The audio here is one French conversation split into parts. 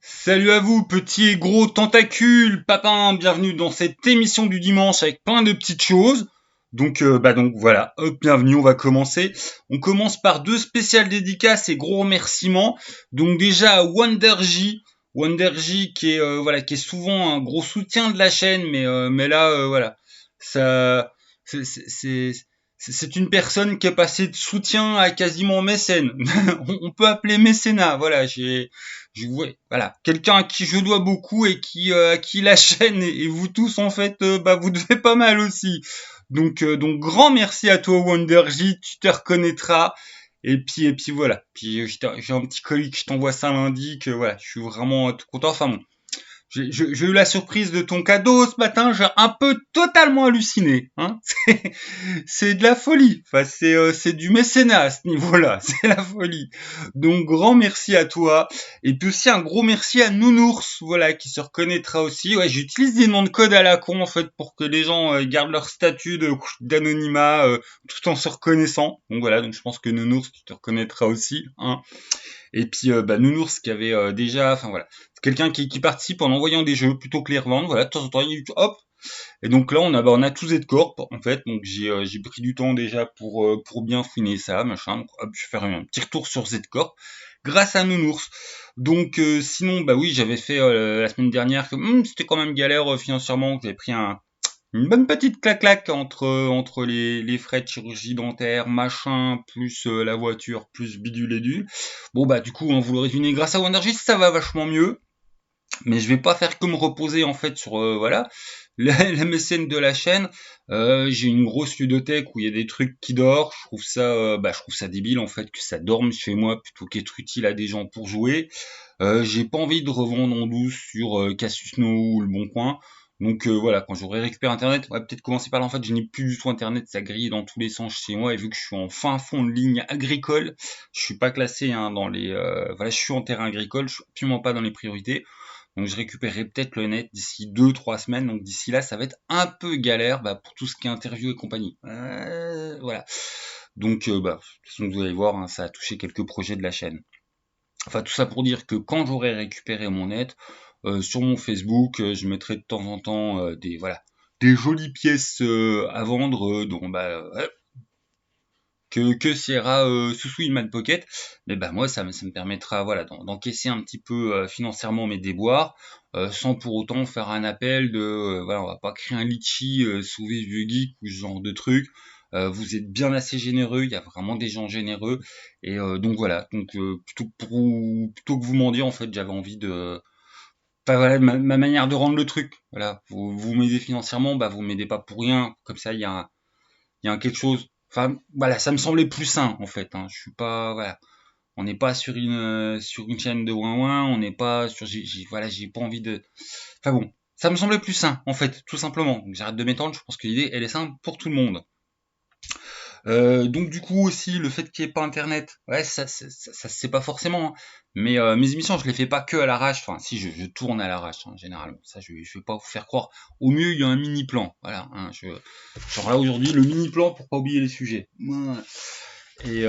Salut à vous, petits et gros tentacules, papin, bienvenue dans cette émission du dimanche avec plein de petites choses. Donc voilà, hop, bienvenue, on va commencer. On commence par deux spéciales dédicaces et gros remerciements. Donc déjà à Wonder J qui est voilà, qui est souvent un gros soutien de la chaîne, mais là voilà, ça c'est c'est c'est c'est une personne qui est passée de soutien à quasiment mécène. On peut appeler mécénat. Voilà, ouais, voilà, quelqu'un à qui je dois beaucoup et à qui la chaîne et vous tous en fait, vous devez pas mal aussi. Donc grand merci à toi Wonder J, tu te reconnaîtras. Et puis voilà. Puis j'ai un petit colis que je t'envoie ça lundi. Que voilà, je suis vraiment tout content. Enfin bon, j'ai eu la surprise de ton cadeau ce matin, j'ai un peu totalement halluciné. Hein. C'est de la folie. Enfin, c'est du mécénat à ce niveau-là. C'est la folie. Donc grand merci à toi. Et puis aussi un gros merci à Nounours, voilà, qui se reconnaîtra aussi. Ouais, j'utilise des noms de code à la con en fait pour que les gens gardent leur statut d'anonymat tout en se reconnaissant. Donc voilà, donc je pense que Nounours, tu te reconnaîtras aussi. Hein. Et puis Nounours qui avait déjà, enfin voilà, c'est quelqu'un qui participe en envoyant des jeux plutôt que les revendre. Voilà, de temps en temps, hop. Et donc là, on a tout Z-Corp en fait. Donc j'ai pris du temps déjà pour bien fouiner ça, machin. Donc hop, je vais faire un petit retour sur Z-Corp grâce à Nounours. Donc sinon, bah oui, j'avais fait la semaine dernière que c'était quand même galère financièrement. J'avais pris une bonne petite claque entre les frais de chirurgie dentaire, machin, plus la voiture, plus bidule et du. Bon bah du coup, on vous le résumer, grâce à Wondergy, ça va vachement mieux. Mais je vais pas faire que me reposer en fait sur voilà la mécène de la chaîne. J'ai une grosse ludothèque où il y a des trucs qui dorment. Je trouve ça débile en fait que ça dorme chez moi plutôt qu'être utile à des gens pour jouer. J'ai pas envie de revendre en douce sur Casus No ou Le Bon Coin. Donc voilà, quand j'aurai récupéré Internet, on va peut-être commencer par là. En fait, je n'ai plus du tout Internet, ça grille dans tous les sens chez moi. Et vu que je suis en fin fond de ligne agricole, je suis pas classé hein, dans les... voilà, je suis en terrain agricole, je suis absolument pas dans les priorités. Donc je récupérerai peut-être le net d'ici 2 3 semaines. Donc d'ici là, ça va être un peu galère pour tout ce qui est interview et compagnie. Voilà. Donc de toute façon, vous allez voir, hein, ça a touché quelques projets de la chaîne. Enfin, tout ça pour dire que quand j'aurai récupéré mon net, sur mon Facebook, je mettrai de temps en temps des jolies pièces à vendre, dont que Sierra sous une Man Pocket. Mais moi, ça me permettra voilà d'encaisser un petit peu financièrement mes déboires, sans pour autant faire un appel de voilà, on va pas créer un litchi sauver vieux geek ou ce genre de truc. Vous êtes bien assez généreux, il y a vraiment des gens généreux et donc voilà. Donc plutôt que vous m'en dire en fait, j'avais envie de enfin voilà ma manière de rendre le truc. Voilà, vous m'aidez financièrement, vous m'aidez pas pour rien. Comme ça, il y a quelque chose. Enfin, voilà, ça me semblait plus sain en fait. Hein. Je suis pas, voilà, on n'est pas sur une chaîne de ouin on n'est pas sur, voilà, j'ai pas envie de. Enfin bon, ça me semblait plus sain en fait, tout simplement. Donc j'arrête de m'étendre. Je pense que l'idée elle est simple pour tout le monde. Donc du coup aussi le fait qu'il n'y ait pas internet, ouais ça se sait pas forcément, hein. Mais mes émissions je les fais pas que à l'arrache, enfin si je tourne à l'arrache hein, généralement, ça je vais pas vous faire croire. Au mieux il y a un mini plan, voilà. Hein, genre là aujourd'hui le mini plan pour pas oublier les sujets. Voilà. Et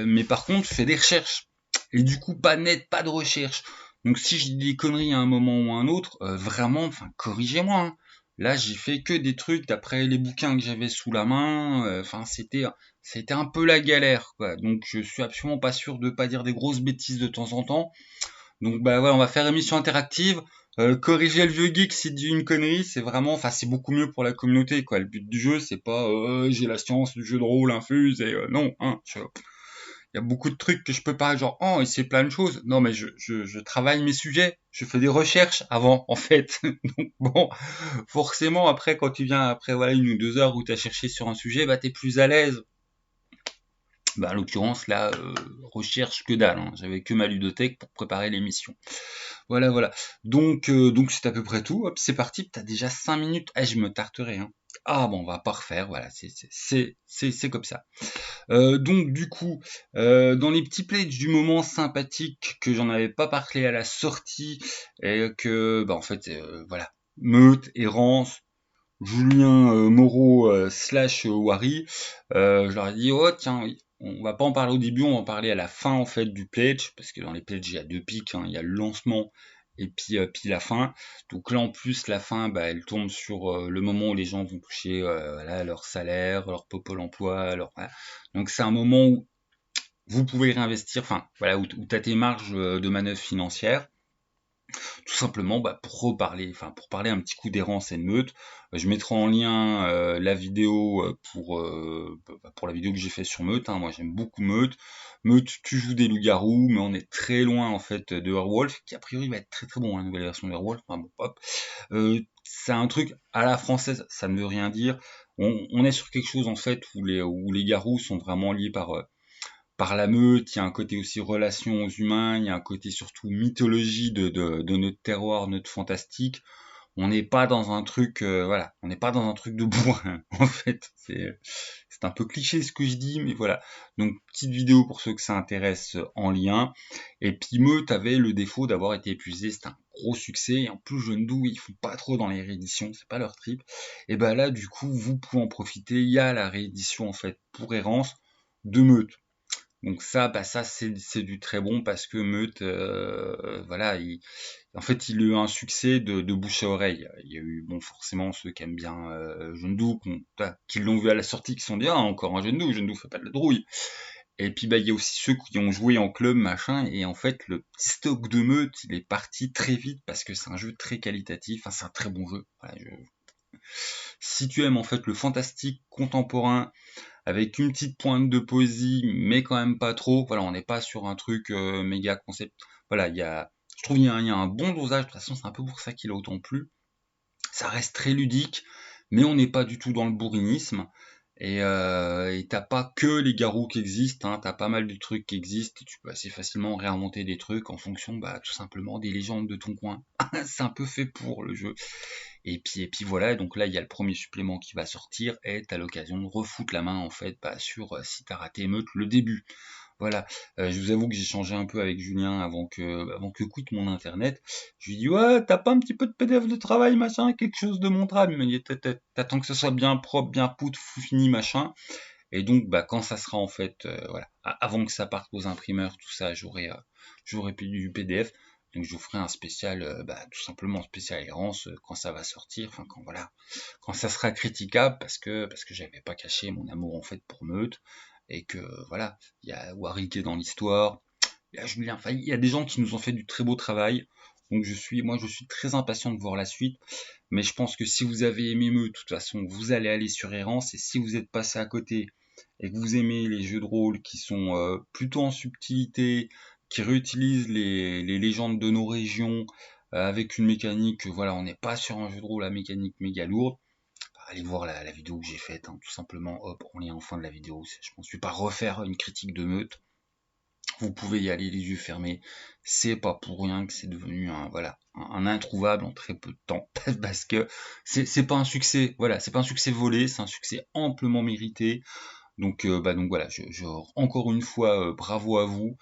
mais par contre je fais des recherches et du coup pas net, pas de recherche. Donc si je dis des conneries à un moment ou à un autre, vraiment, enfin corrigez-moi. Hein. Là, j'ai fait que des trucs d'après les bouquins que j'avais sous la main. Enfin, c'était un peu la galère, quoi. Donc, je suis absolument pas sûr de pas dire des grosses bêtises de temps en temps. Donc, voilà, on va faire émission interactive. Corriger le vieux geek s'il dit une connerie, c'est vraiment, enfin, c'est beaucoup mieux pour la communauté, quoi. Le but du jeu, c'est pas, j'ai la science du jeu de rôle infuse et non, hein. Il y a beaucoup de trucs que je peux pas, genre, oh, il sait plein de choses. Non, mais je travaille mes sujets, je fais des recherches avant, en fait. Donc, bon, forcément, après, quand tu viens, après, voilà, 1 ou 2 heures où tu as cherché sur un sujet, t'es plus à l'aise. En l'occurrence, là, recherche que dalle, hein. J'avais que ma ludothèque pour préparer l'émission. Voilà, voilà. Donc c'est à peu près tout. Hop, c'est parti. T'as déjà 5 minutes. Ah, je me tarterai, hein. Ah bon, on va pas refaire. Voilà, c'est comme ça. Donc du coup, dans les petits plays du moment sympathique que j'en avais pas parlé à la sortie et que en fait voilà, Meute, Errance, Julien Moreau slash Wary, je leur ai dit oh tiens oui, on va pas en parler au début, on va en parler à la fin en fait du pledge parce que dans les pledges il y a 2 pics, hein, il y a le lancement puis la fin. Donc là en plus la fin, elle tombe sur le moment où les gens vont toucher voilà, leur salaire, leur Pôle emploi, voilà. Donc c'est un moment où vous pouvez réinvestir, enfin voilà, où tu as tes marges de manœuvre financières. Tout simplement pour parler un petit coup d'errance et de meute. Je mettrai en lien la vidéo pour la vidéo que j'ai fait sur meute, hein. Moi j'aime beaucoup meute. Meute, tu joues des loups-garous, mais on est très loin en fait de Werewolf, qui a priori va être très très bon, hein, la nouvelle version de Werewolf. Enfin, bon, hop. C'est un truc à la française, ça ne veut rien dire. On est sur quelque chose en fait où les garous sont vraiment liés par la meute, il y a un côté aussi relation aux humains, il y a un côté surtout mythologie de notre terroir, notre fantastique. On n'est pas dans un truc, voilà, on n'est pas dans un truc de bourrin, en fait. C'est un peu cliché ce que je dis, mais voilà. Donc, petite vidéo pour ceux que ça intéresse en lien. Et puis, Meute avait le défaut d'avoir été épuisé, c'est un gros succès. Et en plus, Jeune Doux, ils font pas trop dans les rééditions, c'est pas leur trip. Et ben là, du coup, vous pouvez en profiter. Il y a la réédition, en fait, pour Errance de Meute. Donc ça c'est du très bon parce que Meute, voilà, en fait il a eu un succès de bouche à oreille. Il y a eu bon forcément ceux qui aiment bien Jeune Doux, qui l'ont vu à la sortie, qui se sont dit ah encore un Jeune Doux fait pas de la drouille. Et puis il y a aussi ceux qui ont joué en club machin et en fait le petit stock de Meute il est parti très vite parce que c'est un jeu très qualitatif, enfin c'est un très bon jeu. Voilà, si tu aimes en fait le fantastique contemporain avec une petite pointe de poésie, mais quand même pas trop. Voilà, on n'est pas sur un truc méga concept. Voilà, je trouve il y a un bon dosage. De toute façon, c'est un peu pour ça qu'il a autant plu. Ça reste très ludique, mais on n'est pas du tout dans le bourrinisme. Et t'as pas que les garous qui existent, hein, t'as pas mal de trucs qui existent. Et tu peux assez facilement réinventer des trucs en fonction, tout simplement des légendes de ton coin. C'est un peu fait pour le jeu. Et puis voilà, donc là il y a le premier supplément qui va sortir et t'as l'occasion de refoutre la main en fait sur si t'as raté Meute le début. Voilà, je vous avoue que j'ai changé un peu avec Julien avant que quitte mon internet. Je lui dis ouais, t'as pas un petit peu de PDF de travail machin, quelque chose de montrable. Il m'a dit t'attends que ce soit bien propre, bien fini machin. Et donc quand ça sera en fait voilà, avant que ça parte aux imprimeurs, tout ça, j'aurai du PDF. Donc je vous ferai un spécial, tout simplement un spécial errance quand ça va sortir, enfin quand voilà, quand ça sera critiquable parce que j'avais pas caché mon amour en fait pour Meute et que voilà, il y a Warwick qui est dans l'histoire, il y a Julien, enfin il y a des gens qui nous ont fait du très beau travail. Donc moi je suis très impatient de voir la suite, mais je pense que si vous avez aimé Meute, de toute façon vous allez aller sur Errance et si vous êtes passé à côté et que vous aimez les jeux de rôle qui sont plutôt en subtilité, qui réutilisent les légendes de nos régions avec une mécanique, voilà, on n'est pas sur un jeu de rôle à mécanique méga lourde, allez voir la vidéo que j'ai faite, hein, tout simplement, hop, on est en fin de la vidéo, je pense que je vais pas refaire une critique de Meute, vous pouvez y aller les yeux fermés, c'est pas pour rien que c'est devenu un introuvable en très peu de temps, parce que c'est pas un succès, voilà, c'est pas un succès volé, c'est un succès amplement mérité, donc voilà, encore une fois, bravo à vous.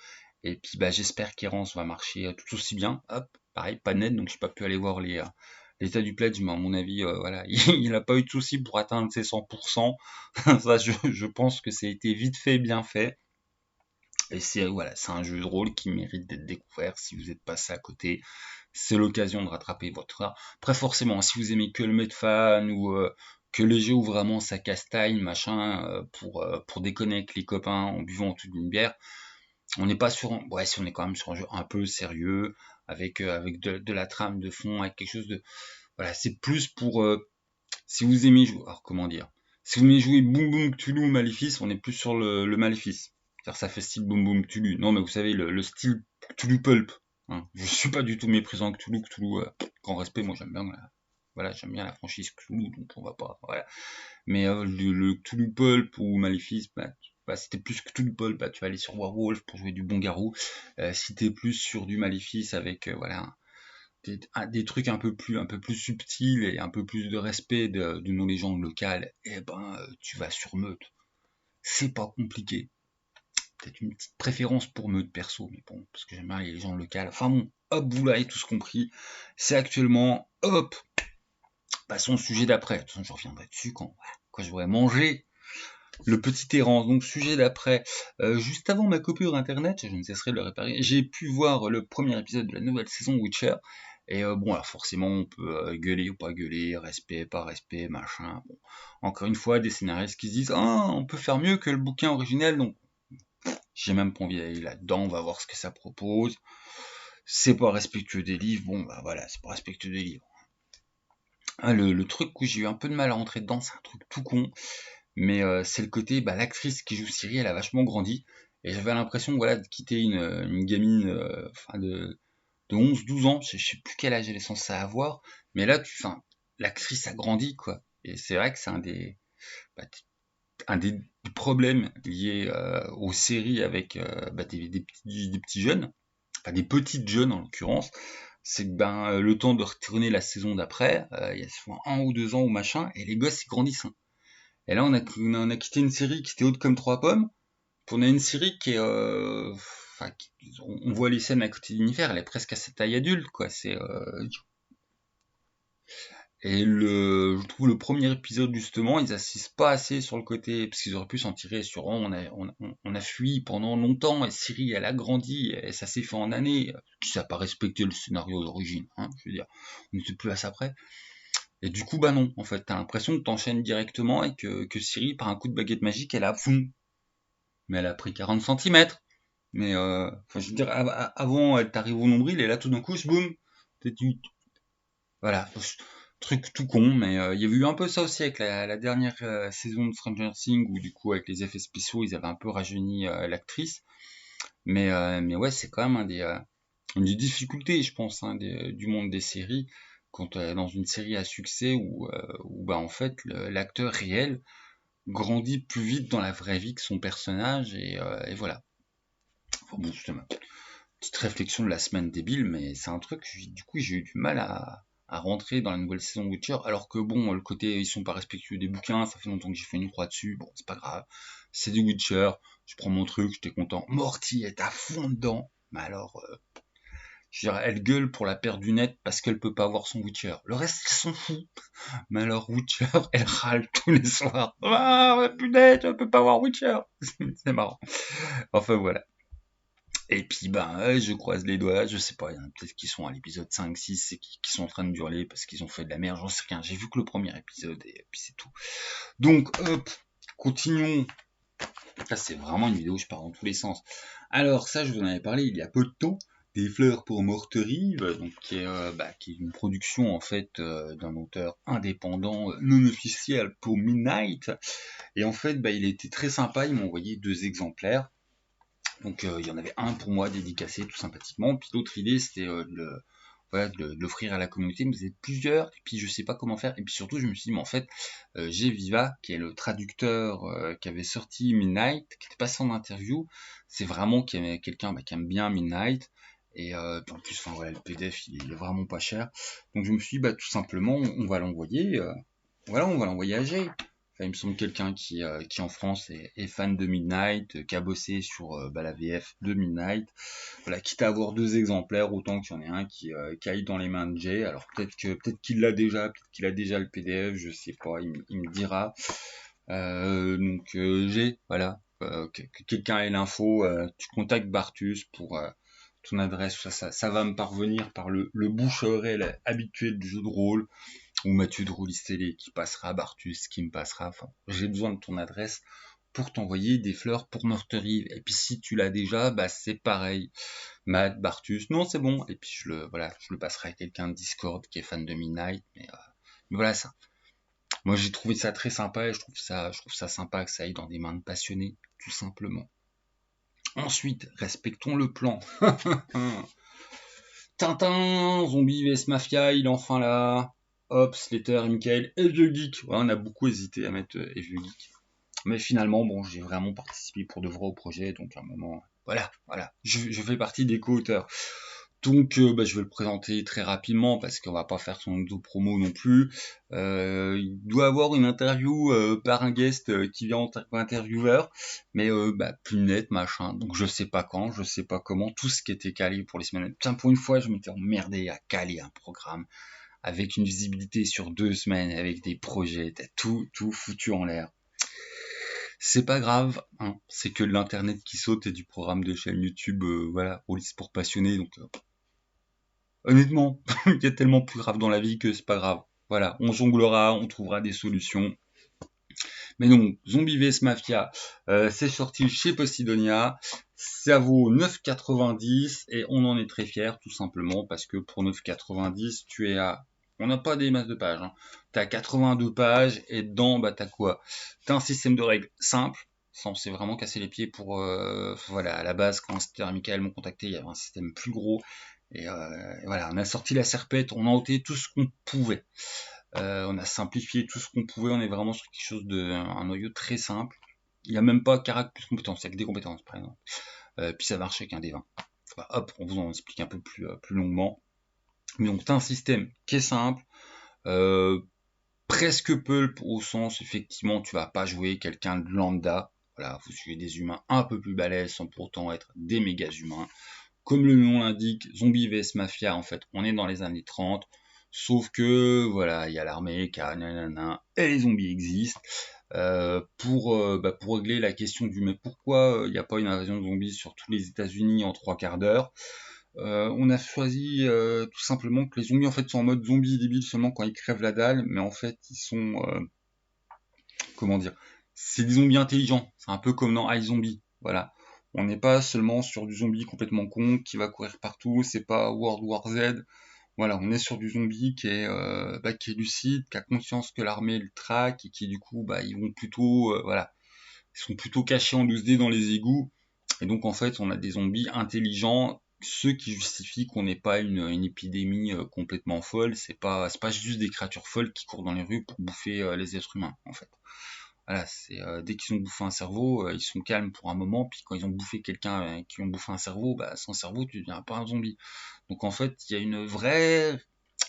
Et puis j'espère qu'Errance va marcher tout aussi bien. Hop, pareil, pas net, donc j'ai pas pu aller voir l'état du pledge, mais à mon avis, voilà, il n'a pas eu de soucis pour atteindre ses 100%. Ça, je pense que ça a été vite fait, bien fait. Et c'est un jeu de rôle qui mérite d'être découvert. Si vous êtes passé à côté, c'est l'occasion de rattraper votre art. Après, forcément, si vous aimez que le Medfan ou que le jeu où vraiment ça castagne, machin, pour déconner avec les copains en buvant toute une bière, on n'est pas sur ouais, si on est quand même sur un jeu un peu sérieux, avec de la trame de fond, avec quelque chose de, voilà, c'est plus pour, si vous aimez jouer, alors comment dire, si vous aimez jouer Boom Boom Cthulhu ou Maléfice, on est plus sur le Maléfice. Car ça fait style Boom Boom Cthulhu. Non, mais vous savez, le style Cthulhu Pulp. Hein. Je suis pas du tout méprisant Cthulhu. Grand respect, moi j'aime bien voilà, j'aime bien la franchise Cthulhu, donc on va pas, voilà. Mais le Cthulhu Pulp ou Maléfice, si t'es plus Cthulhu Pulp, tu vas aller sur Werewolf pour jouer du bon garou. Si t'es plus sur du Maléfice avec, voilà, des trucs un peu plus subtils et un peu plus de respect de nos légendes locales, tu vas sur Meute. C'est pas compliqué. Peut-être une petite préférence pour Meute perso, mais bon, parce que j'aime bien les légendes locales. Enfin bon, hop, vous l'avez tous compris. C'est actuellement, passons au sujet d'après. De toute façon, je reviendrai dessus quand j'aurai mangé le petit errant. Donc sujet d'après, juste avant ma coupure internet, je ne cesserai de le réparer, j'ai pu voir le premier épisode de la nouvelle saison Witcher. Et bon, alors forcément, on peut gueuler ou pas gueuler, respect, pas respect, machin. Bon. Encore une fois, des scénaristes qui se disent ah, on peut faire mieux que le bouquin originel, donc j'ai même pas envie d'aller là-dedans, on va voir ce que ça propose. C'est pas respectueux des livres, bon bah voilà, c'est pas respectueux des livres. Ah, le truc où j'ai eu un peu de mal à rentrer dedans, c'est un truc tout con, mais c'est le côté, bah, l'actrice qui joue Ciri, elle a vachement grandi, et j'avais l'impression, voilà, de quitter une gamine, de 11-12 ans, je sais plus quel âge elle est censée avoir, mais là, l'actrice a grandi, quoi. Et c'est vrai que c'est bah, un des problèmes liés aux séries avec des petits jeunes, enfin des petites jeunes en l'occurrence, c'est que le temps de retourner la saison d'après, il y a souvent 1 ou 2 ans ou machin, et les gosses ils grandissent. Hein. Et là on a quitté une série qui était haute comme 3 pommes, puis on a une série qui est, on voit les scènes à côté d'Univers, elle est presque à sa taille adulte, quoi. Et je trouve le premier épisode justement, ils assistent pas assez sur le côté, parce qu'ils auraient pu s'en tirer sur on a fui pendant longtemps, et Ciri elle a grandi, et ça s'est fait en années, qui ça n'a pas respecté le scénario d'origine, hein, je veux dire, on n'était plus à ça près. Et du coup bah non, en fait, t'as l'impression que t'enchaînes directement et que Ciri, par un coup de baguette magique, elle a foum, mais elle a pris 40 centimètres. Mais je veux dire, avant elle t'arrive au nombril, et là tout d'un coup, boum, voilà, truc tout con, mais il y avait eu un peu ça aussi avec la dernière saison de Stranger Things, où du coup avec les effets spéciaux, ils avaient un peu rajeuni l'actrice. Mais ouais, c'est quand même une des difficultés, je pense, hein, du monde des séries, quand dans une série à succès où bah en fait l'acteur réel grandit plus vite dans la vraie vie que son personnage, et voilà. Enfin, bon, c'était ma petite réflexion de la semaine débile, mais c'est un truc, du coup, j'ai eu du mal à rentrer dans la nouvelle saison de Witcher, alors que bon, le côté, ils sont pas respectueux des bouquins, ça fait longtemps que j'ai fait une croix dessus, bon, c'est pas grave, c'est du Witcher, je prends mon truc, j'étais content. Morty est à fond dedans, mais alors, je dirais, elle gueule pour la perte du net parce qu'elle peut pas voir son Witcher. Le reste, elle s'en fout. Mais alors, Witcher, elle râle tous les soirs. Ah, punaise, je peux pas voir Witcher. C'est marrant. Enfin, voilà. Et puis je croise les doigts, je sais pas, il y en a peut-être qui sont à l'épisode 5, 6 et qui sont en train de hurler parce qu'ils ont fait de la merde, j'en sais rien. J'ai vu que le premier épisode et puis c'est tout. Donc hop, continuons. Là c'est vraiment une vidéo où je pars dans tous les sens. Alors ça je vous en avais parlé il y a peu de temps, des fleurs pour Morterive, donc qui est une production en fait d'un auteur indépendant non officiel pour Midnight. Et en fait il était très sympa, il m'a envoyé 2 exemplaires. Donc il y en avait un pour moi dédicacé tout sympathiquement, puis l'autre idée c'était de l'offrir à la communauté, mais vous êtes plusieurs, et puis je sais pas comment faire, et puis surtout je me suis dit mais en fait j'ai Viva qui est le traducteur qui avait sorti Midnight, qui était passé en interview, c'est vraiment quelqu'un qui aime bien Midnight, et puis en plus enfin voilà le PDF il est vraiment pas cher, donc je me suis dit tout simplement on va l'envoyer, on va l'envoyer à Jay. Enfin, il me semble quelqu'un qui en France est fan de Midnight, qui a bossé sur la VF de Midnight. Voilà, quitte à avoir 2 exemplaires, autant qu'il y en ait un qui aille dans les mains de Jay. Alors peut-être qu'il l'a déjà, peut-être qu'il a déjà le PDF, je sais pas, il me dira. Jay, voilà, que quelqu'un ait l'info, tu contactes Bartus pour ton adresse, ça va me parvenir par le bouche-oreille habituel du jeu de rôle, ou Mathieu de Roulistellé qui passera, Bartus qui me passera, enfin, j'ai besoin de ton adresse pour t'envoyer des fleurs pour Morterive. Et puis si tu l'as déjà, c'est pareil. Matt, Bartus, non c'est bon. Et puis je le passerai à quelqu'un de Discord qui est fan de Midnight. Mais voilà ça. Moi j'ai trouvé ça très sympa et je trouve ça sympa que ça aille dans des mains de passionnés, tout simplement. Ensuite, respectons le plan. Tintin, Zombie vs Mafia, il est enfin là. Hop, Slater, Michael et Vieux Geek. Ouais, on a beaucoup hésité à mettre Vieux Geek. Mais finalement, bon, j'ai vraiment participé pour de vrai au projet, donc à un moment, voilà, je fais partie des co-auteurs. Donc, je vais le présenter très rapidement parce qu'on va pas faire son auto-promo non plus. Il doit avoir une interview par un guest qui vient en tant qu'intervieweur, mais plus net, machin. Donc, je sais pas quand, je sais pas comment. Tout ce qui était calé pour les semaines. Tiens, pour une fois, je m'étais emmerdé à caler un programme avec une visibilité sur 2 semaines, avec des projets, t'as tout foutu en l'air. C'est pas grave, hein. C'est que de l'internet qui saute et du programme de chaîne YouTube, voilà, Ulysse pour passionnés. Donc, honnêtement, il y a tellement plus grave dans la vie que c'est pas grave. Voilà, on jonglera, on trouvera des solutions. Mais non, Zombie vs Mafia, c'est sorti chez Posidonia. Ça vaut 9,90 et on en est très fiers, tout simplement, parce que pour 9,90, tu es à... On n'a pas des masses de pages. Hein. Tu as 82 pages et dedans, bah, tu as quoi? Tu as un système de règles simple. Ça, on s'est vraiment cassé les pieds pour... voilà, à la base, quand Steve et Michael m'ont contacté, il y avait un système plus gros. Et voilà, on a sorti la serpette, on a ôté tout ce qu'on pouvait. On a simplifié tout ce qu'on pouvait, on est vraiment sur quelque chose de un noyau très simple. Il n'y a même pas caractère plus compétences, il n'y a que des compétences par exemple. Puis ça marche avec un D20. Enfin, hop, on vous en explique un peu plus longuement. Mais donc tu as un système qui est simple, euh, presque pulp au sens effectivement tu vas pas jouer quelqu'un de lambda. Voilà, vous suivez des humains un peu plus balèzes sans pourtant être des méga humains. Comme le nom l'indique, Zombie vs Mafia, en fait, on est dans les années 30, sauf que, voilà, il y a l'armée, car nanana, et les zombies existent. Pour régler la question du mais pourquoi il n'y a pas une invasion de zombies sur tous les États-Unis en 3/4 d'heure, on a choisi tout simplement que les zombies en fait sont en mode zombie débile seulement quand ils crèvent la dalle, mais en fait ils sont comment dire, c'est des zombies intelligents, c'est un peu comme dans iZombie, voilà. On n'est pas seulement sur du zombie complètement con qui va courir partout, c'est pas World War Z, voilà, on est sur du zombie qui est lucide, qui a conscience que l'armée le traque et qui du coup, ils vont plutôt, voilà, ils sont plutôt cachés en 12D dans les égouts, et donc en fait, on a des zombies intelligents, ceux qui justifient qu'on n'ait pas une épidémie complètement folle, c'est pas juste des créatures folles qui courent dans les rues pour bouffer les êtres humains, en fait. Voilà, c'est dès qu'ils ont bouffé un cerveau, ils sont calmes pour un moment, puis quand ils ont bouffé quelqu'un qui ont bouffé un cerveau, sans cerveau, tu deviens pas un zombie. Donc en fait, il y a une vraie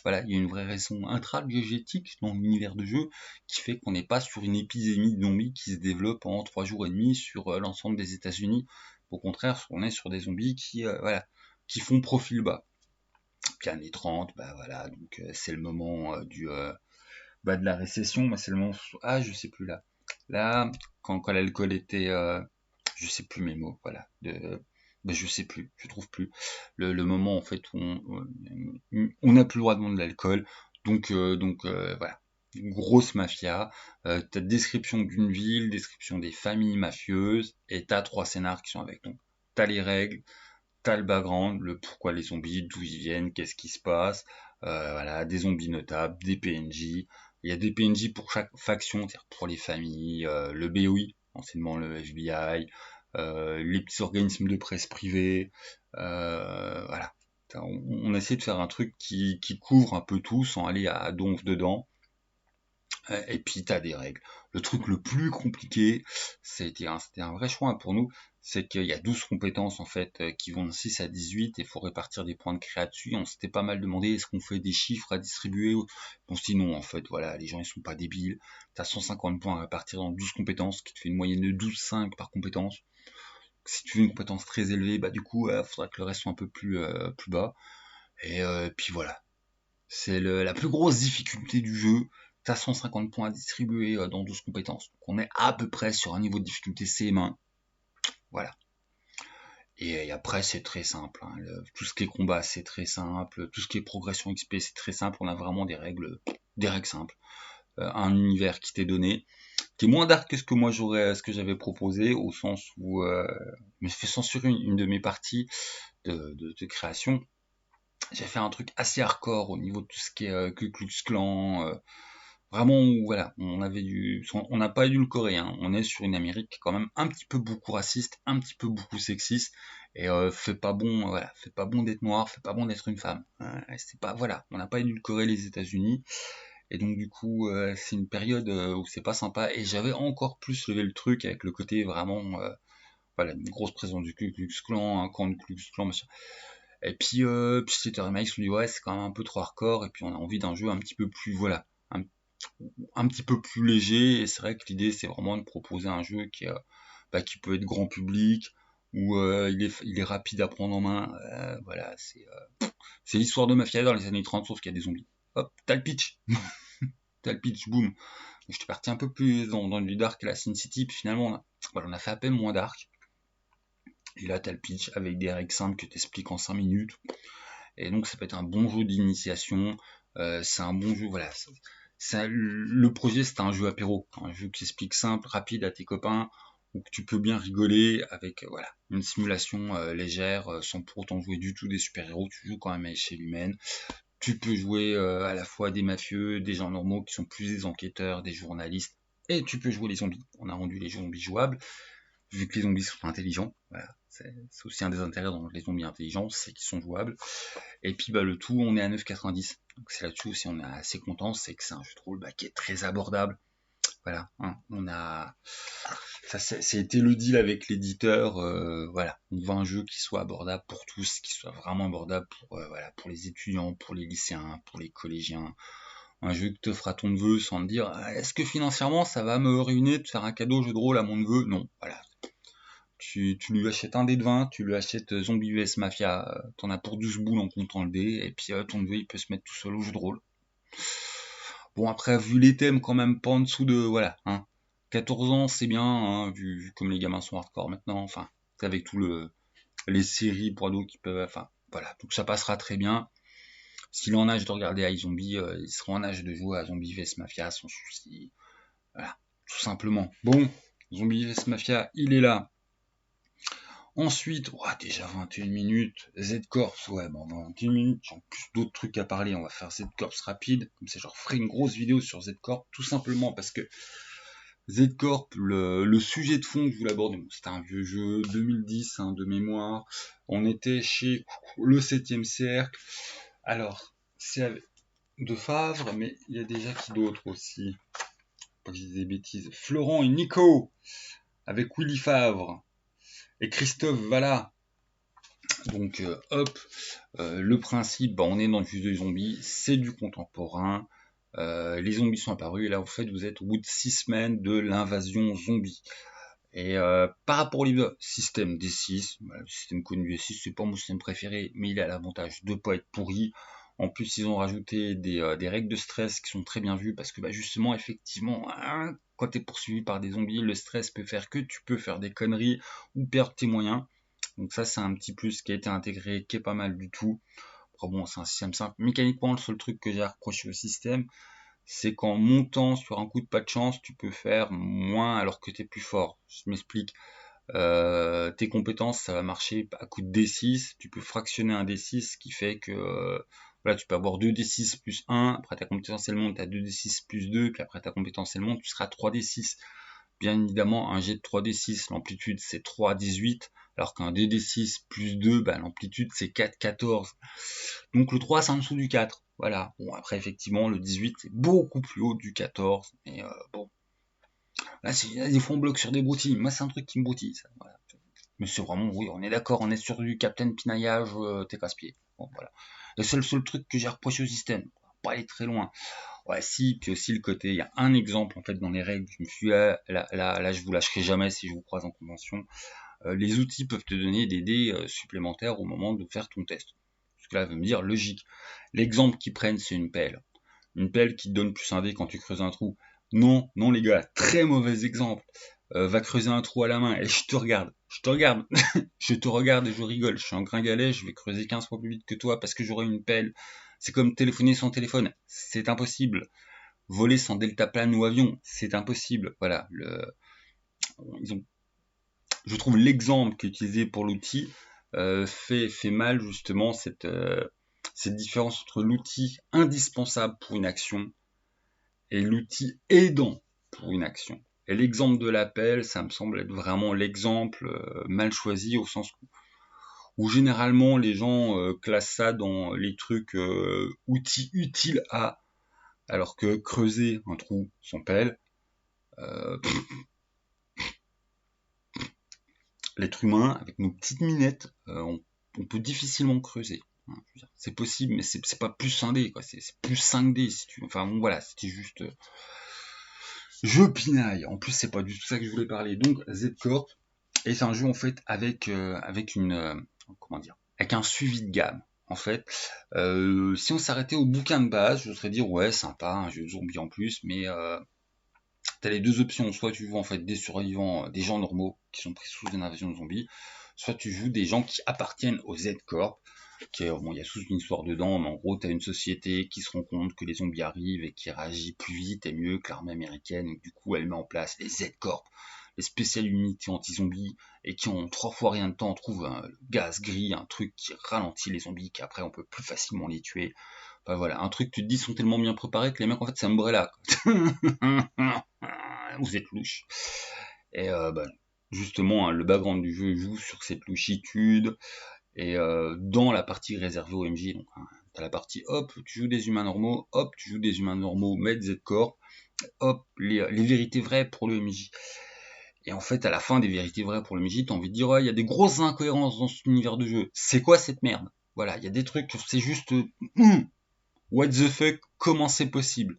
raison intra-biogétique dans l'univers de jeu qui fait qu'on n'est pas sur une épidémie de zombies qui se développe en 3 jours et demi sur l'ensemble des États-Unis. Au contraire, on est sur des zombies qui font profil bas. Puis années 30, voilà, donc c'est le moment de la récession, c'est le moment, je sais plus là. Là, quand l'alcool était, je sais plus mes mots, voilà, je sais plus, je trouve plus le moment en fait où on n'a plus le droit de vendre de l'alcool, donc voilà, une grosse mafia. T'as description d'une ville, description des familles mafieuses, et t'as 3 scénars qui sont avec. Donc t'as les règles, t'as le background, le pourquoi les zombies, d'où ils viennent, qu'est-ce qui se passe, voilà, des zombies notables, des PNJ. Il y a des PNJ pour chaque faction, c'est-à-dire pour les familles, le BOI, anciennement le FBI, les petits organismes de presse privés, voilà. On essaie de faire un truc qui couvre un peu tout sans aller à donf dedans. Et puis t'as des règles. Le truc le plus compliqué, c'était un vrai choix pour nous, c'est qu'il y a 12 compétences en fait qui vont de 6 à 18 et il faut répartir des points de créa dessus. On s'était pas mal demandé est-ce qu'on fait des chiffres à distribuer. Bon sinon en fait voilà, les gens ils sont pas débiles. T'as 150 points à répartir dans 12 compétences, ce qui te fait une moyenne de 12,5 par compétence. Si tu veux une compétence très élevée, du coup, faudra que le reste soit un peu plus bas. Et puis voilà, c'est la plus grosse difficulté du jeu. T'as 150 points à distribuer dans 12 compétences. Donc on est à peu près sur un niveau de difficulté CM1. Voilà. Et après, c'est très simple. Hein. Tout ce qui est combat, c'est très simple. Tout ce qui est progression XP, c'est très simple. On a vraiment des règles simples. Un univers qui t'est donné, qui est moins dark que ce que j'avais proposé, au sens où je me suis fait censurer une de mes parties de création. J'ai fait un truc assez hardcore au niveau de tout ce qui est Ku Klux Klan, vraiment voilà, on n'a pas édulcoré, hein, on est sur une Amérique quand même un petit peu beaucoup raciste, un petit peu beaucoup sexiste, et fait pas bon, voilà, fait pas bon d'être noir, fait pas bon d'être une femme. C'est pas, voilà, on n'a pas édulcoré les États-Unis, et donc du coup c'est une période où c'est pas sympa, et j'avais encore plus levé le truc avec le côté vraiment, voilà, une grosse présence du Ku Klux Klan, un camp du Ku Klux Klan, machin. Et puis Slater et Mike se sont dit ouais c'est quand même un peu trop hardcore et puis on a envie d'un jeu un petit peu plus voilà un petit peu plus léger et c'est vrai que l'idée c'est vraiment de proposer un jeu qui peut être grand public où il est rapide à prendre en main voilà c'est l'histoire de mafia dans les années 30 sauf qu'il y a des zombies hop t'as le pitch boum J'étais parti un peu plus dans du dark à la Sin City, puis finalement, on a fait à peine moins dark. Et là, t'as le pitch avec des règles simples que t'expliques en 5 minutes. Et donc, ça peut être un bon jeu d'initiation. C'est un bon jeu, voilà. Le projet, c'est un jeu apéro. Un jeu qui explique simple, rapide à tes copains, où tu peux bien rigoler avec voilà une simulation légère, sans pour autant jouer du tout des super-héros. Tu joues quand même à échelle humaine. Tu peux jouer à la fois des mafieux, des gens normaux qui sont plus des enquêteurs, des journalistes, et tu peux jouer les zombies. On a rendu les zombies jouables, vu que les zombies sont intelligents. Voilà. C'est aussi un des intérêts dans les zombies intelligents, c'est qu'ils sont jouables. Et puis le tout, on est à 9,90. Donc c'est là-dessus aussi, on est assez content, c'est que c'est un jeu de rôle qui est très abordable. Voilà, hein, on a ça, c'était le deal avec l'éditeur. Voilà, on veut un jeu qui soit abordable pour tous, qui soit vraiment abordable pour pour les étudiants, pour les lycéens, pour les collégiens. Un jeu que te fera ton neveu sans te dire est-ce que financièrement ça va me ruiner de faire un cadeau jeu de rôle à mon neveu. Non, voilà. Tu lui achètes un dé de 20, tu lui achètes Zombie vs Mafia, t'en as pour 12 boules en comptant le dé, et puis ton neveu il peut se mettre tout seul au jeu de rôle. Bon, après, vu les thèmes, quand même pas en dessous de, voilà, hein. 14 ans, c'est bien, hein, vu comme les gamins sont hardcore maintenant, enfin, avec les séries pour ados qui peuvent, enfin, voilà, donc ça passera très bien. S'il est en âge de regarder iZombie, il sera en âge de jouer à Zombie vs Mafia sans souci. Voilà, tout simplement. Bon, Zombie vs Mafia, il est là. Ensuite, déjà 21 minutes, Z-Corps, ouais, bon, 21 minutes, j'ai en plus d'autres trucs à parler, on va faire Z-Corps rapide, comme ça je ferai une grosse vidéo sur Z-Corps, tout simplement parce que Z-Corp, le sujet de fond que je voulais aborder, c'était un vieux jeu 2010, hein, de mémoire, on était chez le 7ème cercle, alors, c'est avec de Favre, mais il y a déjà qui d'autre aussi, pas que je dise des bêtises, Florent et Nico, avec Willy Favre, et Christophe Vallat. Donc hop, le principe, on est dans le jeu des zombies, c'est du contemporain, les zombies sont apparus, et là en fait vous êtes au bout de 6 semaines de l'invasion zombie. Et par rapport au système D6, le système connu D6, c'est pas mon système préféré, mais il a l'avantage de pas être pourri. En plus, ils ont rajouté des règles de stress qui sont très bien vues, parce que justement, effectivement, hein, quand tu es poursuivi par des zombies, le stress peut faire que tu peux faire des conneries ou perdre tes moyens. Donc ça, c'est un petit plus qui a été intégré, qui est pas mal du tout. Après bon, c'est un système simple. Mécaniquement, le seul truc que j'ai reproché au système, c'est qu'en montant sur un coup de pas de chance, tu peux faire moins alors que tu es plus fort. Je m'explique. Tes compétences, ça va marcher à coup de D6. Tu peux fractionner un D6, ce qui fait que voilà, tu peux avoir 2D6 plus 1. Après ta compétence elle monte à 2D6 plus 2. Puis après ta compétence elle monte, tu seras à 3D6. Bien évidemment, un jet de 3D6, l'amplitude c'est 3,18, alors qu'un DD6 plus 2, l'amplitude c'est 4,14. Donc le 3 c'est en dessous du 4. Voilà. Bon, après effectivement, le 18 c'est beaucoup plus haut du 14. Mais bon. Là, des fois on bloque sur des broutilles. Moi, c'est un truc qui me broutille, ça. Voilà. Mais c'est vraiment, oui, on est d'accord, on est sur du Captain Pinaillage, t'es casse-pied. Bon, voilà. Le seul truc que j'ai reproché au système, pas aller très loin. Ouais, si, puis aussi le côté, il y a un exemple en fait dans les règles, je me suis là, je vous lâcherai jamais si je vous croise en convention. Les outils peuvent te donner des dés supplémentaires au moment de faire ton test. Parce que là, ça veut me dire logique. L'exemple qu'ils prennent, c'est une pelle. Une pelle qui te donne plus un dé quand tu creuses un trou. Non, non les gars, très mauvais exemple. Va creuser un trou à la main et je te regarde, je te regarde et je rigole. Je suis un gringalet, je vais creuser 15 fois plus vite que toi parce que j'aurai une pelle. C'est comme téléphoner sans téléphone, c'est impossible. Voler sans deltaplane ou avion, c'est impossible. Voilà, je trouve l'exemple qui est utilisé pour l'outil fait mal justement cette différence entre l'outil indispensable pour une action et l'outil aidant pour une action. Et l'exemple de l'appel, ça me semble être vraiment l'exemple mal choisi au sens où généralement les gens classent ça dans les trucs outils utiles à, alors que creuser un trou sans pelle, l'être humain, avec nos petites minettes, on peut difficilement creuser. Hein, c'est possible, mais c'est pas plus scindé, quoi. C'est plus 5D, si tu veux. Enfin bon, voilà, c'était juste... je pinaille. En plus, c'est pas du tout ça que je voulais parler. Donc, Z-Corp, et c'est un jeu, en fait, avec une... comment dire, avec un suivi de gamme. En fait, si on s'arrêtait au bouquin de base, je serais dire, ouais, sympa, un jeu de zombie en plus, mais t'as les deux options, soit tu joues en fait des survivants, des gens normaux qui sont pris sous une invasion de zombies, soit tu joues des gens qui appartiennent au Z-Corp, bon, il y a toute une histoire dedans, mais en gros, t'as une société qui se rend compte que les zombies arrivent et qui réagit plus vite et mieux que l'armée américaine, et du coup, elle met en place les Z-Corp, les Special Unités anti-zombies, et qui en 3 fois rien de temps trouvent un gaz gris, un truc qui ralentit les zombies, qu'après on peut plus facilement les tuer. Enfin voilà, un truc tu te dis sont tellement bien préparés que les mecs en fait c'est Umbrella. Vous êtes louche. Et justement, hein, le background du jeu joue sur cette louchitude. Et dans la partie réservée au MJ, donc hein, t'as la partie hop, tu joues des humains normaux, hop, tu joues des humains normaux, mais Z-Corp, hop, les vérités vraies pour le MJ. Et en fait, à la fin des vérités vraies pour le MJ, t'as envie de dire, ouais, il y a des grosses incohérences dans cet univers de jeu. C'est quoi cette merde? Voilà, il y a des trucs, c'est juste, what the fuck, comment c'est possible?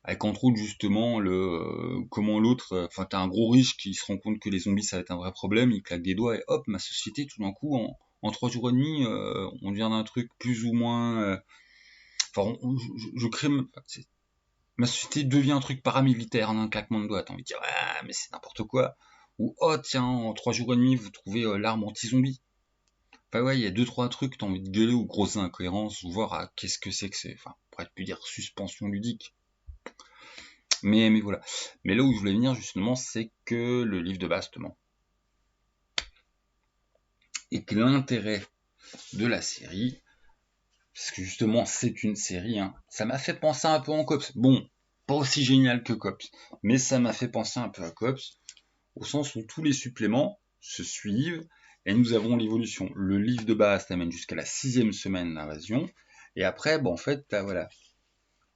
Avec entre autres justement comment l'autre, enfin t'as un gros riche qui se rend compte que les zombies ça va être un vrai problème, il claque des doigts et hop, ma société tout d'un coup en 3 jours et demi, on devient d'un truc plus ou moins, enfin je crée, ma société devient un truc paramilitaire en un claquement de doigts. T'as envie de dire, ah, mais c'est n'importe quoi. Ou, oh, tiens, en 3 jours et demi, vous trouvez l'arme anti-zombie. Enfin, ouais, il y a 2-3 trucs, t'as envie de gueuler ou grosses incohérences, ou voir qu'est-ce que c'est que c'est. Enfin, on pourrait plus dire suspension ludique. Mais voilà. Mais là où je voulais venir, justement, c'est que le livre de base te ment. Et que l'intérêt de la série, parce que justement, c'est une série, hein, ça m'a fait penser un peu en Cops. Bon, pas aussi génial que Cops, mais ça m'a fait penser un peu à Cops. Au sens où tous les suppléments se suivent et nous avons l'évolution. Le livre de base t'amène jusqu'à la 6e semaine d'invasion, et après, en fait, t'as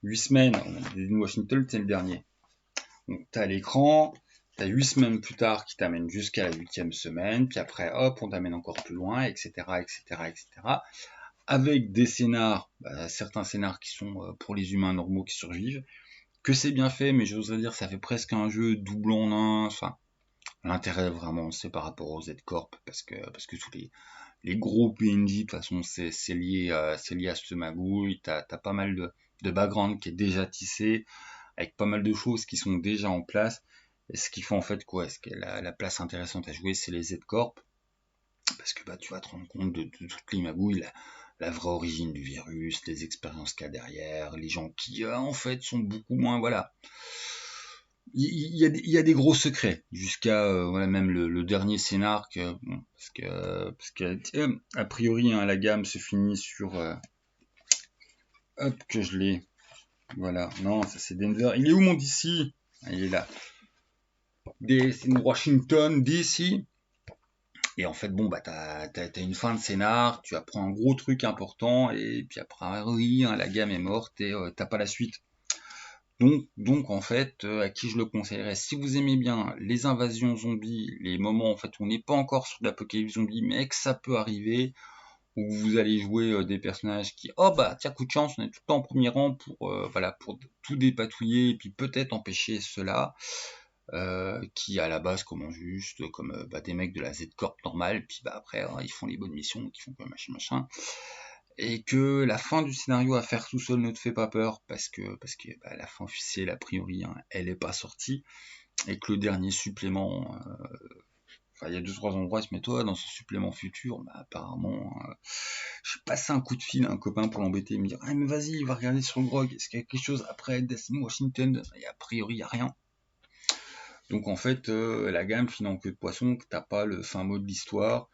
8 semaines, Washington, c'est le dernier. Donc t'as l'écran, t'as 8 semaines plus tard qui t'amène jusqu'à la 8e semaine, puis après, hop, on t'amène encore plus loin, etc., etc., etc., avec des scénars, certains scénars qui sont pour les humains normaux qui survivent, que c'est bien fait, mais j'oserais dire ça fait presque un jeu double en un, enfin, l'intérêt vraiment c'est par rapport au Z-Corp parce que tous les gros PNJ de toute façon c'est lié à ce magouille, t'as pas mal de background qui est déjà tissé avec pas mal de choses qui sont déjà en place, et ce qui fait en fait quoi, ce qui est la place intéressante à jouer c'est les Z-Corp parce que tu vas te rendre compte de toutes les magouilles, la vraie origine du virus, les expériences qu'il y a derrière, les gens qui en fait sont beaucoup moins, voilà, il y a des gros secrets jusqu'à même le dernier scénar parce que a priori hein, la gamme se finit sur hop que je l'ai, voilà, non ça c'est Denver, il est où mon DC? Il est là, c'est Washington DC. Et en fait t'as une fin de scénar, tu apprends un gros truc important et puis après oui hein, la gamme est morte et t'as pas la suite. Donc en fait, à qui je le conseillerais, si vous aimez bien les invasions zombies, les moments en fait où on n'est pas encore sur l'apocalypse zombie, mais que ça peut arriver, où vous allez jouer des personnages qui, oh tiens coup de chance, on est tout le temps en premier rang pour tout dépatouiller et puis peut-être empêcher cela, qui à la base commencent juste comme des mecs de la Z-Corp normale, puis après hein, ils font les bonnes missions, qui font comme machin. Et que la fin du scénario à faire tout seul ne te fait pas peur parce que la fin officielle a priori hein, elle est pas sortie, et que le dernier supplément il y a 2-3 endroits se met toi dans ce supplément futur, apparemment j'ai passé un coup de fil à un copain pour l'embêter et me dire ah mais vas-y va regarder sur le grog, est-ce qu'il y a quelque chose après Destiny Washington, et a priori il y a rien. Donc en fait la gamme finit en queue de poisson, que t'as pas le fin mot de l'histoire,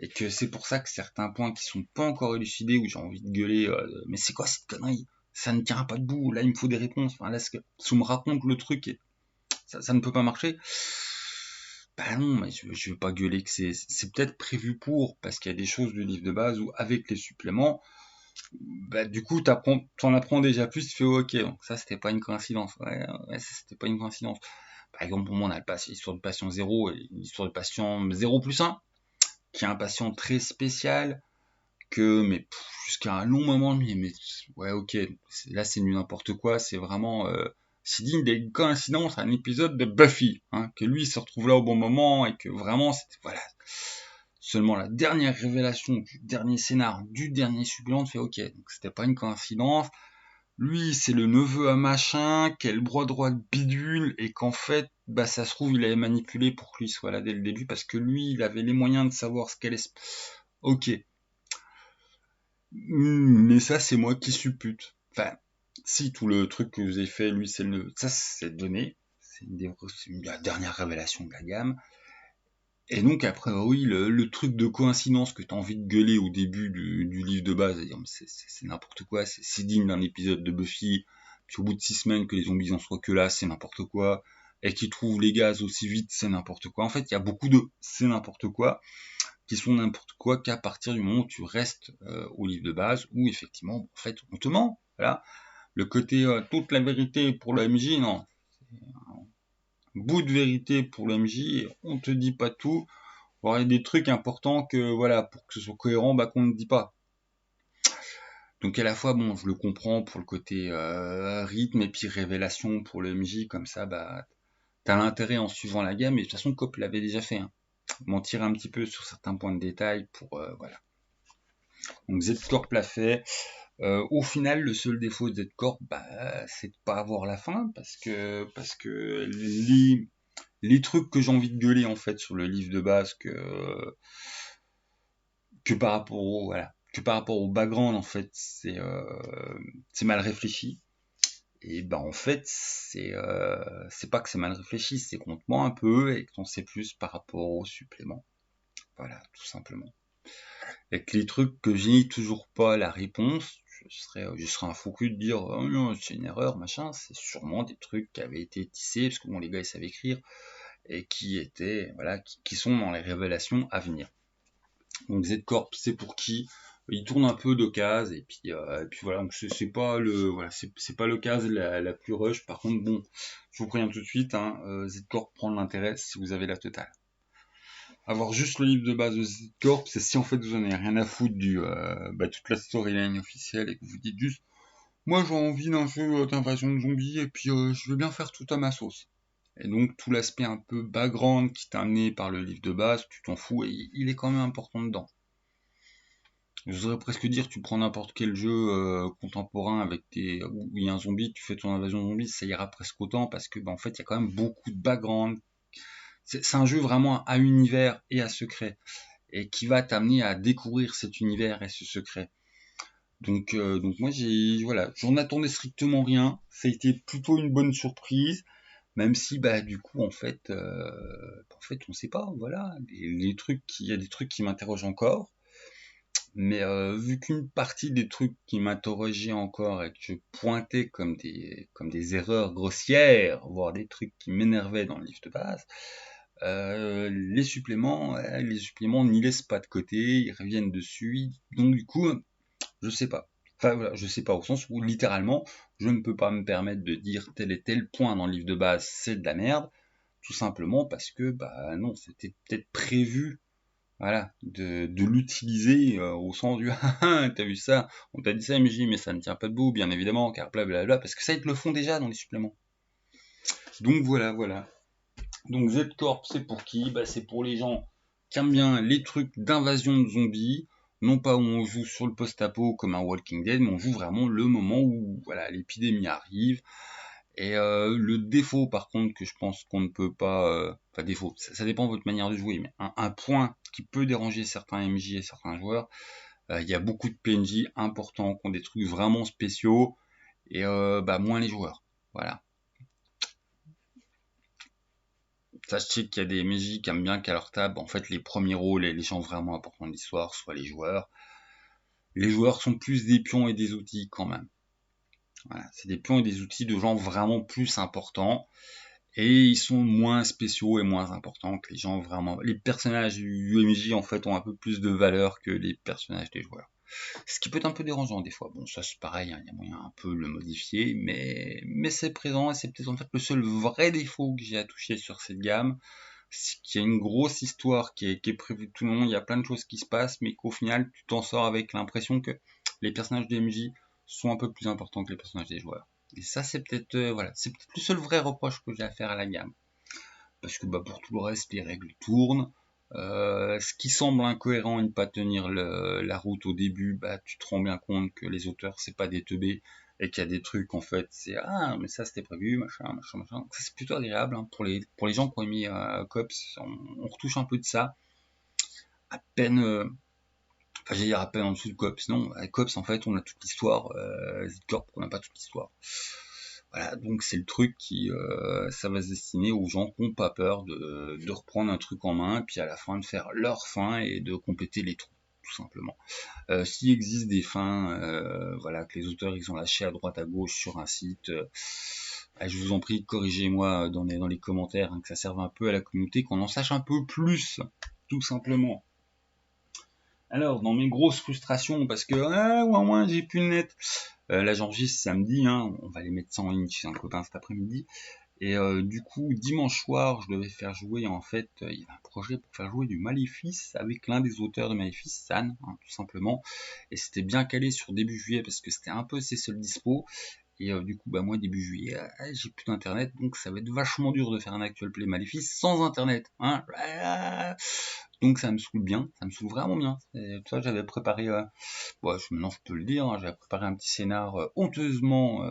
et que c'est pour ça que certains points qui sont pas encore élucidés, où j'ai envie de gueuler, mais c'est quoi cette connerie? Ça ne tient pas debout, là il me faut des réponses, enfin là si on me raconte le truc, et ça ne peut pas marcher. Non, mais je veux pas gueuler que c'est peut-être prévu pour, parce qu'il y a des choses du livre de base où avec les suppléments, du coup t'en apprends déjà plus, tu fais ok, donc ça c'était pas une coïncidence, ouais ça c'était pas une coïncidence. Par exemple pour moi on a l'histoire du patient 0 et l'histoire du patient 0 plus 1, qui est un patient très spécial, mais jusqu'à un long moment, mais ouais, ok, là c'est nu n'importe quoi, c'est vraiment, c'est digne d'une coïncidence, un épisode de Buffy, hein, que lui se retrouve là au bon moment, et que vraiment, voilà, seulement la dernière révélation du dernier scénar, du dernier supplément, te fait ok, donc c'était pas une coïncidence, lui c'est le neveu à machin, qui a le bras droit de bidule, et qu'en fait, bah ça se trouve, il avait manipulé pour que lui soit là dès le début, parce que lui, il avait les moyens de savoir ce qu'elle est. Ok. Mais ça, c'est moi qui suppute. Enfin, si tout le truc que vous avez fait, lui, c'est le... Ça, c'est donné. C'est la dernière révélation de la gamme. Et donc après, oui, le truc de coïncidence que t'as envie de gueuler au début du livre de base, c'est n'importe quoi, c'est digne d'un épisode de Buffy, puis au bout de 6 semaines que les zombies en soient que là, c'est n'importe quoi, et qu'ils trouvent les gaz aussi vite, c'est n'importe quoi. En fait, il y a beaucoup de c'est n'importe quoi, qui sont n'importe quoi qu'à partir du moment où tu restes au livre de base, où effectivement, en fait, on te ment, voilà. Le côté toute la vérité pour le MJ, non. Bout de vérité pour le MJ, on te dit pas tout, il y a des trucs importants que voilà pour que ce soit cohérent bah qu'on ne dit pas, donc à la fois bon je le comprends pour le côté rythme et puis révélation pour le MJ comme ça bah t'as l'intérêt en suivant la gamme et de toute façon Coop l'avait déjà fait hein. Mentir un petit peu sur certains points de détail pour voilà, donc Z-Corp l'a fait. Au final le seul défaut de Z-Corp bah c'est de pas avoir la fin parce que les trucs que j'ai envie de gueuler en fait sur le livre de base que par rapport au voilà, que par rapport au background en fait c'est mal réfléchi et ben en fait c'est pas que c'est mal réfléchi, c'est qu'on te ment un peu et qu'on sait plus par rapport au supplément, voilà tout simplement, et que les trucs que j'ai toujours pas la réponse, je serais un fou cul de dire oh non c'est une erreur machin, c'est sûrement des trucs qui avaient été tissés parce que bon les gars ils savent écrire et qui étaient voilà qui sont dans les révélations à venir. Donc Z-Corp, c'est pour qui il tourne un peu d'occasion et puis voilà, donc c'est pas le voilà, c'est pas l'occasion la plus rush. Par contre, bon, je vous préviens tout de suite, hein, Z-Corp prend de l'intérêt si vous avez la totale. Avoir juste le livre de base de Z-Corp, c'est si en fait vous en avez rien à foutre du toute la storyline officielle et que vous dites juste moi j'ai envie d'un jeu d'invasion de zombies et puis je veux bien faire tout à ma sauce. Et donc tout l'aspect un peu background qui t'a amené par le livre de base, tu t'en fous et il est quand même important dedans. Je voudrais presque dire, tu prends n'importe quel jeu contemporain avec où il y a un zombie, tu fais ton invasion zombie, ça ira presque autant parce que en fait il y a quand même beaucoup de background. C'est un jeu vraiment à univers et à secret et qui va t'amener à découvrir cet univers et ce secret. Donc moi voilà, j'en attendais strictement rien. Ça a été plutôt une bonne surprise, même si bah du coup en fait on sait pas, voilà, les trucs, il y a des trucs qui m'interrogent encore. Mais vu qu'une partie des trucs qui m'interrogeaient encore et que je pointais comme des erreurs grossières, voire des trucs qui m'énervaient dans le livre de base, les suppléments n'y laissent pas de côté, ils reviennent dessus. Donc du coup, je sais pas. Enfin voilà, je sais pas au sens où littéralement, je ne peux pas me permettre de dire tel et tel point dans le livre de base, c'est de la merde, tout simplement parce que bah non, c'était peut-être prévu voilà, de l'utiliser au sens du t'as vu ça, on t'a dit ça MJ, mais ça ne tient pas debout, bien évidemment, car blablabla, parce que ça ils te le font déjà dans les suppléments. Donc voilà. Donc Z-Corp, c'est pour qui? Bah c'est pour les gens qui aiment bien les trucs d'invasion de zombies, non pas où on joue sur le post-apo comme un Walking Dead, mais on joue vraiment le moment où voilà l'épidémie arrive. Et le défaut, par contre, que je pense qu'on ne peut pas... Enfin, défaut, ça dépend de votre manière de jouer, mais un point qui peut déranger certains MJ et certains joueurs, il y a beaucoup de PNJ importants qui ont des trucs vraiment spéciaux, et moins les joueurs. Voilà. Sachez qu'il y a des MJ qui aiment bien qu'à leur table, en fait, les premiers rôles et les gens vraiment importants de l'histoire soient les joueurs. Les joueurs sont plus des pions et des outils quand même. Voilà, c'est des pions et des outils de gens vraiment plus importants. Et ils sont moins spéciaux et moins importants que les gens vraiment. Les personnages du MJ en fait ont un peu plus de valeur que les personnages des joueurs. Ce qui peut être un peu dérangeant des fois. Bon, ça c'est pareil, hein, il y a moyen un peu de le modifier, mais c'est présent et c'est peut-être en fait le seul vrai défaut que j'ai à toucher sur cette gamme. C'est qu'il y a une grosse histoire qui est prévue tout le long, il y a plein de choses qui se passent, mais qu'au final tu t'en sors avec l'impression que les personnages des MJ sont un peu plus importants que les personnages des joueurs. Et ça, c'est peut-être voilà, c'est peut-être le seul vrai reproche que j'ai à faire à la gamme. Parce que pour tout le reste, les règles tournent. Ce qui semble incohérent et ne pas tenir la route au début, bah tu te rends bien compte que les auteurs c'est pas des teubés et qu'il y a des trucs en fait c'est ah mais ça c'était prévu machin. Donc, ça c'est plutôt agréable hein, pour les gens qui ont aimé Cops, on retouche un peu de ça à peine enfin j'allais dire à peine en dessous de Cops, non avec Cops en fait on a toute l'histoire, Z-Corp on n'a pas toute l'histoire. Voilà, donc c'est le truc qui, ça va se destiner aux gens qui n'ont pas peur de reprendre un truc en main, et puis à la fin de faire leur fin et de compléter les trous, tout simplement. S'il existe des fins, voilà, que les auteurs ils ont lâché à droite à gauche sur un site, je vous en prie, corrigez-moi dans les commentaires, hein, que ça serve un peu à la communauté, qu'on en sache un peu plus, tout simplement. Alors, dans mes grosses frustrations, parce que j'ai plus de net. Là, j'enregistre samedi, hein, on va les mettre ça en ligne chez un copain cet après-midi. Et du coup, dimanche soir, je devais faire jouer, en fait, il y avait un projet pour faire jouer du Maléfice avec l'un des auteurs de Maléfice, San, hein, tout simplement. Et c'était bien calé sur début juillet parce que c'était un peu ses seuls dispo. Et du coup, bah moi, début juillet, j'ai plus d'internet, donc ça va être vachement dur de faire un actual play Maléfice sans internet. Hein. Donc ça me saoule bien, ça me saoule vraiment bien. Et, tu vois, j'avais préparé, maintenant je peux le dire, hein, j'avais préparé un petit scénar honteusement.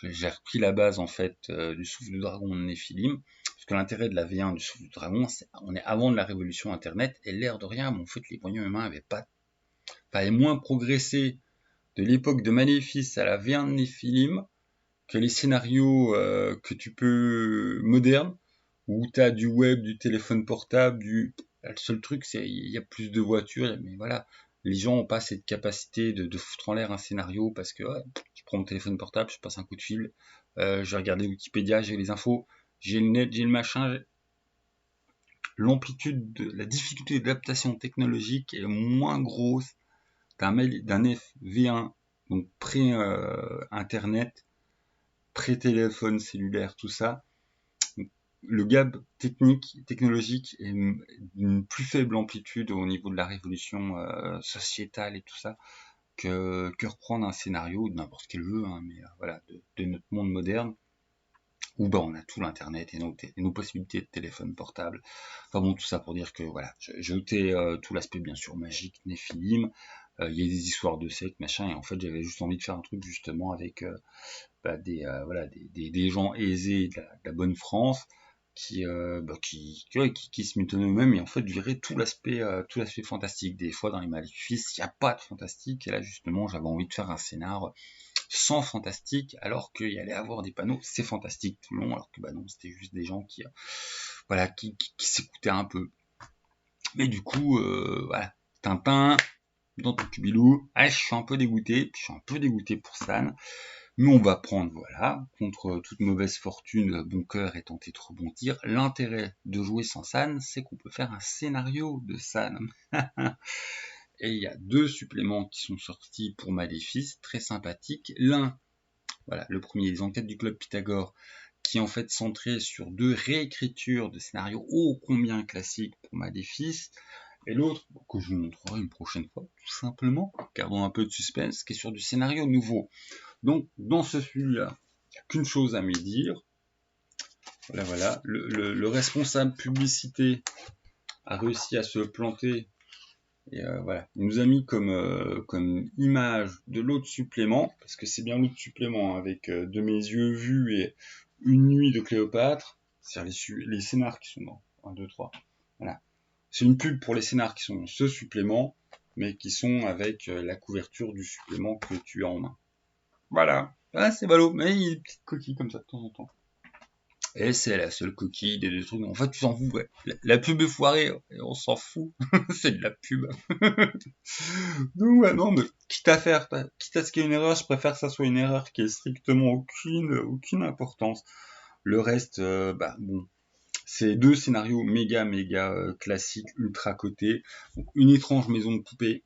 J'ai repris la base en fait du Souffle du Dragon de Néphilim, parce que l'intérêt de la V1 du Souffle du Dragon, c'est on est avant de la révolution Internet, et l'air de rien, mais en fait les moyens humains avaient moins progressé de l'époque de Maléfice à la V1 de Néphilim que les scénarios que tu peux modernes, où tu as du web, du téléphone portable, le seul truc c'est il y a plus de voitures, mais voilà, les gens n'ont pas cette capacité de foutre en l'air un scénario parce que je prends mon téléphone portable, je passe un coup de fil, je vais regarder Wikipédia, j'ai les infos, j'ai le net, j'ai le machin, la difficulté d'adaptation technologique est moins grosse d'un FV1, donc pré-internet, pré-téléphone cellulaire, tout ça. Le gap technologique est d'une plus faible amplitude au niveau de la révolution sociétale et tout ça que reprendre un scénario de n'importe quel jeu, hein, mais voilà, de notre monde moderne où on a tout l'internet et nos possibilités de téléphone portable. Enfin bon, tout ça pour dire que voilà, j'ai noté tout l'aspect bien sûr magique, Néphilim, il y a des histoires de sectes, machin, et en fait j'avais juste envie de faire un truc justement avec des gens aisés de la bonne France qui se mitonnent eux-mêmes et en fait virer tout l'aspect fantastique. Des fois dans les Maléfices, il n'y a pas de fantastique, et là justement j'avais envie de faire un scénar sans fantastique, alors qu'il y allait avoir des panneaux c'est fantastique tout le long, alors que bah non, c'était juste des gens qui s'écoutaient un peu. Mais du coup, voilà, Tintin dans ton cubilou, je suis un peu dégoûté, puis je suis un peu dégoûté pour San, mais on va prendre, voilà, contre toute mauvaise fortune, bon cœur et tenter de rebondir. L'intérêt de jouer sans San, c'est qu'on peut faire un scénario de San. Et il y a 2 suppléments qui sont sortis pour Maléfice, très sympathiques. L'un, voilà, le premier, les enquêtes du club Pythagore, qui est en fait centré sur 2 réécritures de scénarios ô combien classiques pour Maléfice. Et l'autre, que je vous montrerai une prochaine fois, tout simplement, gardons un peu de suspense, qui est sur du scénario nouveau. Donc, dans celui-là, il n'y a qu'une chose à me dire. Voilà, le responsable publicité a réussi à se planter. Et voilà, il nous a mis comme image de l'autre supplément, parce que c'est bien l'autre supplément, hein, avec de mes yeux vus et une nuit de Cléopâtre, c'est-à-dire les scénars qui sont dans 1, 2, 3. Voilà. C'est une pub pour les scénars qui sont dans ce supplément, mais qui sont avec la couverture du supplément que tu as en main. Voilà. Ah, c'est ballot, mais il y a des petites coquilles comme ça de temps en temps. Et c'est la seule coquille des 2 trucs. En fait, tu t'en fous, ouais. La pub est foirée, on s'en fout. C'est de la pub. Donc, ouais, non, mais quitte à ce qu'il y ait une erreur, je préfère que ça soit une erreur qui ait strictement aucune importance. Le reste, bon. C'est 2 scénarios méga classiques, ultra cotés. Donc, Une étrange maison de poupée,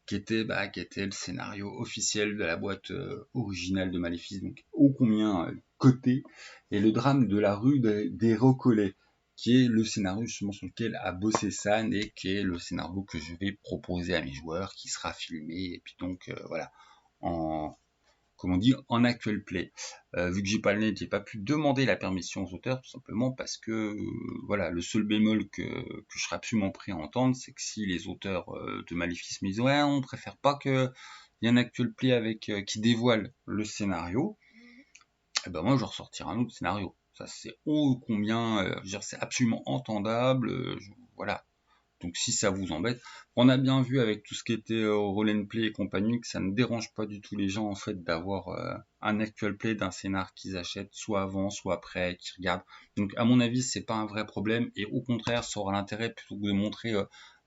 qui était le scénario officiel de la boîte originale de Maléfice, donc ô combien coté, et le drame de la rue des Recollets, qui est le scénario justement sur lequel a bossé San, et qui est le scénario que je vais proposer à mes joueurs, qui sera filmé, et puis donc voilà, en comment dire, en actual play. Vu que j'ai pas le net, j'ai pas pu demander la permission aux auteurs, tout simplement parce que voilà, le seul bémol que je serais absolument prêt à entendre, c'est que si les auteurs de Maléfice me disent ouais, on préfère pas que il y ait un actual play avec qui dévoile le scénario, et ben moi je ressortirai un autre scénario. Ça c'est ô combien, je veux dire, c'est absolument entendable, voilà. Donc si ça vous embête, on a bien vu avec tout ce qui était roll and play et compagnie que ça ne dérange pas du tout les gens en fait d'avoir un actual play d'un scénar qu'ils achètent soit avant, soit après, qu'ils regardent. Donc à mon avis c'est pas un vrai problème et au contraire ça aura l'intérêt plutôt que de montrer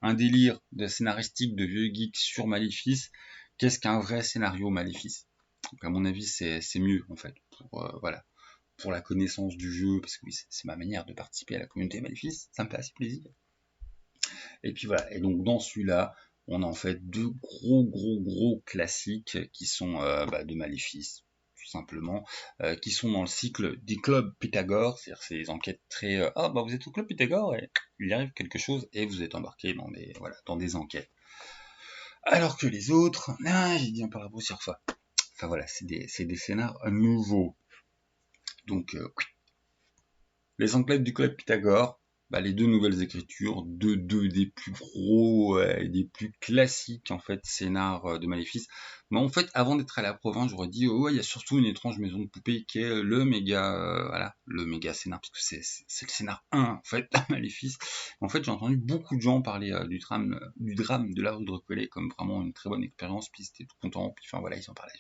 un délire de scénaristique de vieux geeks sur Maléfice. Qu'est-ce qu'un vrai scénario Maléfice? Donc à mon avis c'est mieux en fait pour voilà, pour la connaissance du jeu, parce que oui, c'est ma manière de participer à la communauté Maléfice, ça me fait assez plaisir. Et puis voilà, et donc dans celui-là, on a en fait deux gros classiques qui sont de Maléfice, tout simplement, qui sont dans le cycle des clubs Pythagore, c'est-à-dire ces enquêtes très ah bah vous êtes au club Pythagore et il arrive quelque chose et vous êtes embarqué dans des enquêtes. Alors que les autres, j'ai dit un parabo sur ça. Enfin voilà, c'est des scénars nouveaux. Donc les enquêtes du club Pythagore, les deux nouvelles écritures, deux des plus gros et des plus classiques en fait scénars de Maléfice. Mais en fait, avant d'être à la province, j'aurais dit ouais, il y a surtout une étrange maison de poupée qui est le méga le méga scénar, parce que c'est le scénar 1 en fait de Maléfice. En fait, j'ai entendu beaucoup de gens parler du drame de la rue de Recollet comme vraiment une très bonne expérience, puis ils étaient tout contents, puis enfin voilà, ils en parlaient.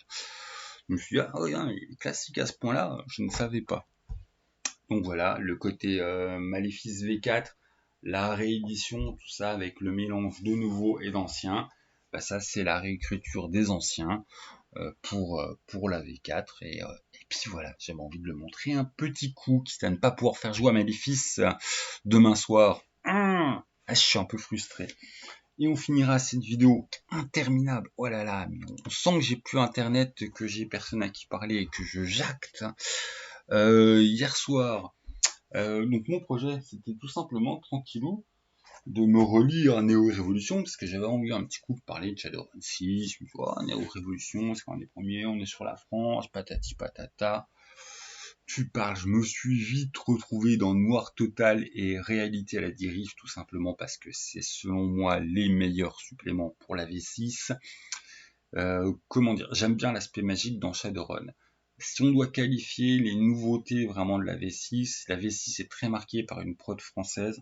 Je me suis dit ah ouais, hein, il est classique à ce point-là, je ne savais pas. Donc voilà, le côté Maléfice V4, la réédition, tout ça avec le mélange de nouveaux et d'anciens, ça c'est la réécriture des anciens pour la V4 et puis voilà, j'avais envie de le montrer un petit coup, quitte à ne pas pouvoir faire jouer à Maléfice demain soir. Je suis un peu frustré. Et on finira cette vidéo interminable. Oh là là, mais on sent que j'ai plus internet, que j'ai personne à qui parler et que je jacte. Hier soir, donc mon projet, c'était tout simplement, tranquillou, de me relire Néo Révolution, parce que j'avais envie un petit coup de parler de Shadowrun 6, je me dis, oh, Néo Révolution, c'est quand on est premier, on est sur la France, patati patata. Tu parles, je me suis vite retrouvé dans Noir Total et Réalité à la dérive, tout simplement parce que c'est selon moi les meilleurs suppléments pour la V6. Comment dire, j'aime bien l'aspect magique dans Shadowrun. Si on doit qualifier les nouveautés vraiment de la V6 est très marquée par une prod française.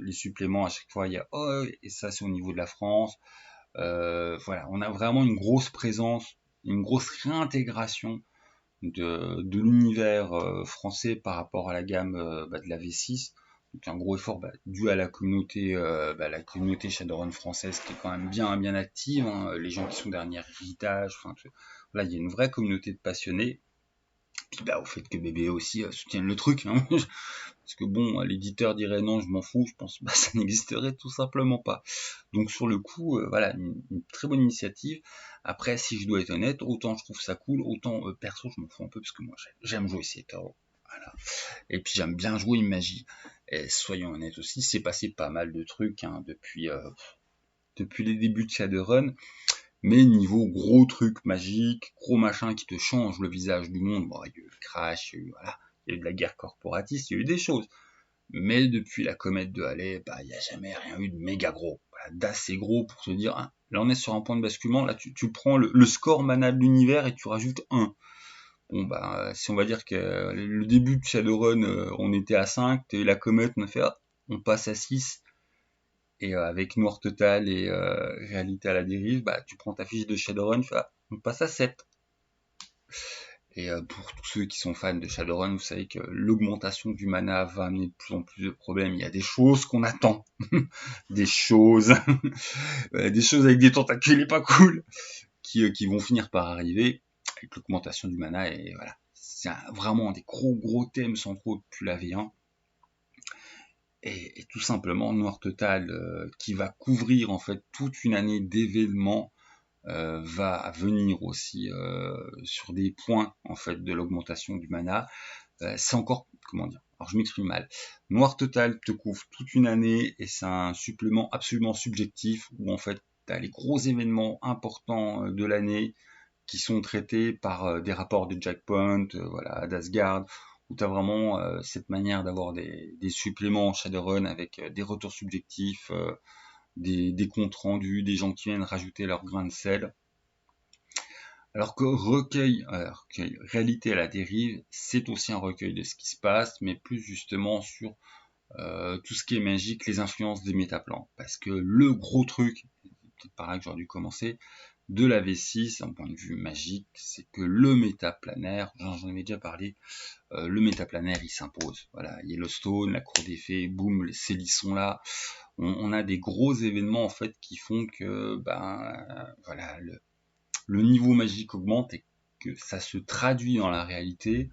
Les suppléments, à chaque fois, il y a oh, et ça c'est au niveau de la France. Voilà, on a vraiment une grosse présence, une grosse réintégration de l'univers français par rapport à la gamme de la V6. Donc un gros effort dû à la communauté Shadowrun française qui est quand même bien active, hein, les gens qui sont derrière Héritage, enfin là il y a une vraie communauté de passionnés. Puis au fait que BBE aussi soutienne le truc, hein. Parce que bon, l'éditeur dirait non, je m'en fous, je pense que ça n'existerait tout simplement pas. Donc sur le coup, voilà, une très bonne initiative. Après, si je dois être honnête, autant je trouve ça cool, autant perso je m'en fous un peu, parce que moi j'aime jouer Seto. Voilà. Et puis j'aime bien jouer une magie. Et soyons honnêtes aussi, c'est passé pas mal de trucs depuis les débuts de Shadowrun. Mais niveau gros truc magique, gros machin qui te change le visage du monde, bon, il y a eu le crash, il y a eu de la guerre corporatiste, il y a eu des choses. Mais depuis la comète de Halley, il n'y a jamais rien eu de méga gros, d'assez gros pour se dire, hein, là on est sur un point de basculement, là tu prends le score mana de l'univers et tu rajoutes 1. Bon si on va dire que le début de Shadowrun, on était à 5, et la comète on a fait, on passe à 6. Et avec Noir Total et Réalité à la dérive, tu prends ta fiche de Shadowrun, on passe à 7. Et pour tous ceux qui sont fans de Shadowrun, vous savez que l'augmentation du mana va amener de plus en plus de problèmes. Il y a des choses qu'on attend. Des choses. Des choses avec des tentacules et pas cool. Qui vont finir par arriver avec l'augmentation du mana. Et voilà. C'est vraiment des gros thèmes centraux depuis la V1. Et tout simplement Noir Total qui va couvrir en fait toute une année d'événements va venir aussi sur des points en fait de l'augmentation du mana. C'est encore, comment dire, alors je m'exprime mal. Noir Total te couvre toute une année et c'est un supplément absolument subjectif où en fait tu as les gros événements importants de l'année qui sont traités par des rapports de Jack Point, voilà, d'Asgard, où tu as vraiment cette manière d'avoir des suppléments Shadowrun avec des retours subjectifs, des comptes rendus, des gens qui viennent rajouter leur grain de sel. Alors que recueil, réalité à la dérive, c'est aussi un recueil de ce qui se passe, mais plus justement sur tout ce qui est magique, les influences des métaplans. Parce que le gros truc, peut-être par là que j'aurais dû commencer, de la V6, d'un point de vue magique, c'est que le métaplanaire, j'en avais déjà parlé, le métaplanaire il s'impose. Voilà, Yellowstone, la cour des fées, boum, ces lissons là, on a des gros événements en fait qui font que voilà, le niveau magique augmente et que ça se traduit dans la réalité.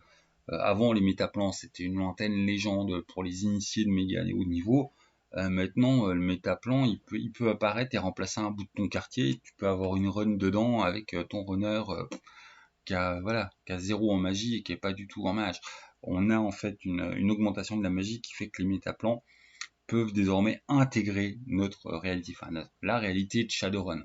Avant, les métaplans, c'était une lointaine légende pour les initiés de méga et haut niveau. Maintenant, le métaplan, il peut apparaître et remplacer un bout de ton quartier. Tu peux avoir une run dedans avec ton runner qui a 0 en magie et qui est pas du tout en mage. On a en fait une augmentation de la magie qui fait que les métaplans peuvent désormais intégrer notre réalité, la réalité de Shadowrun.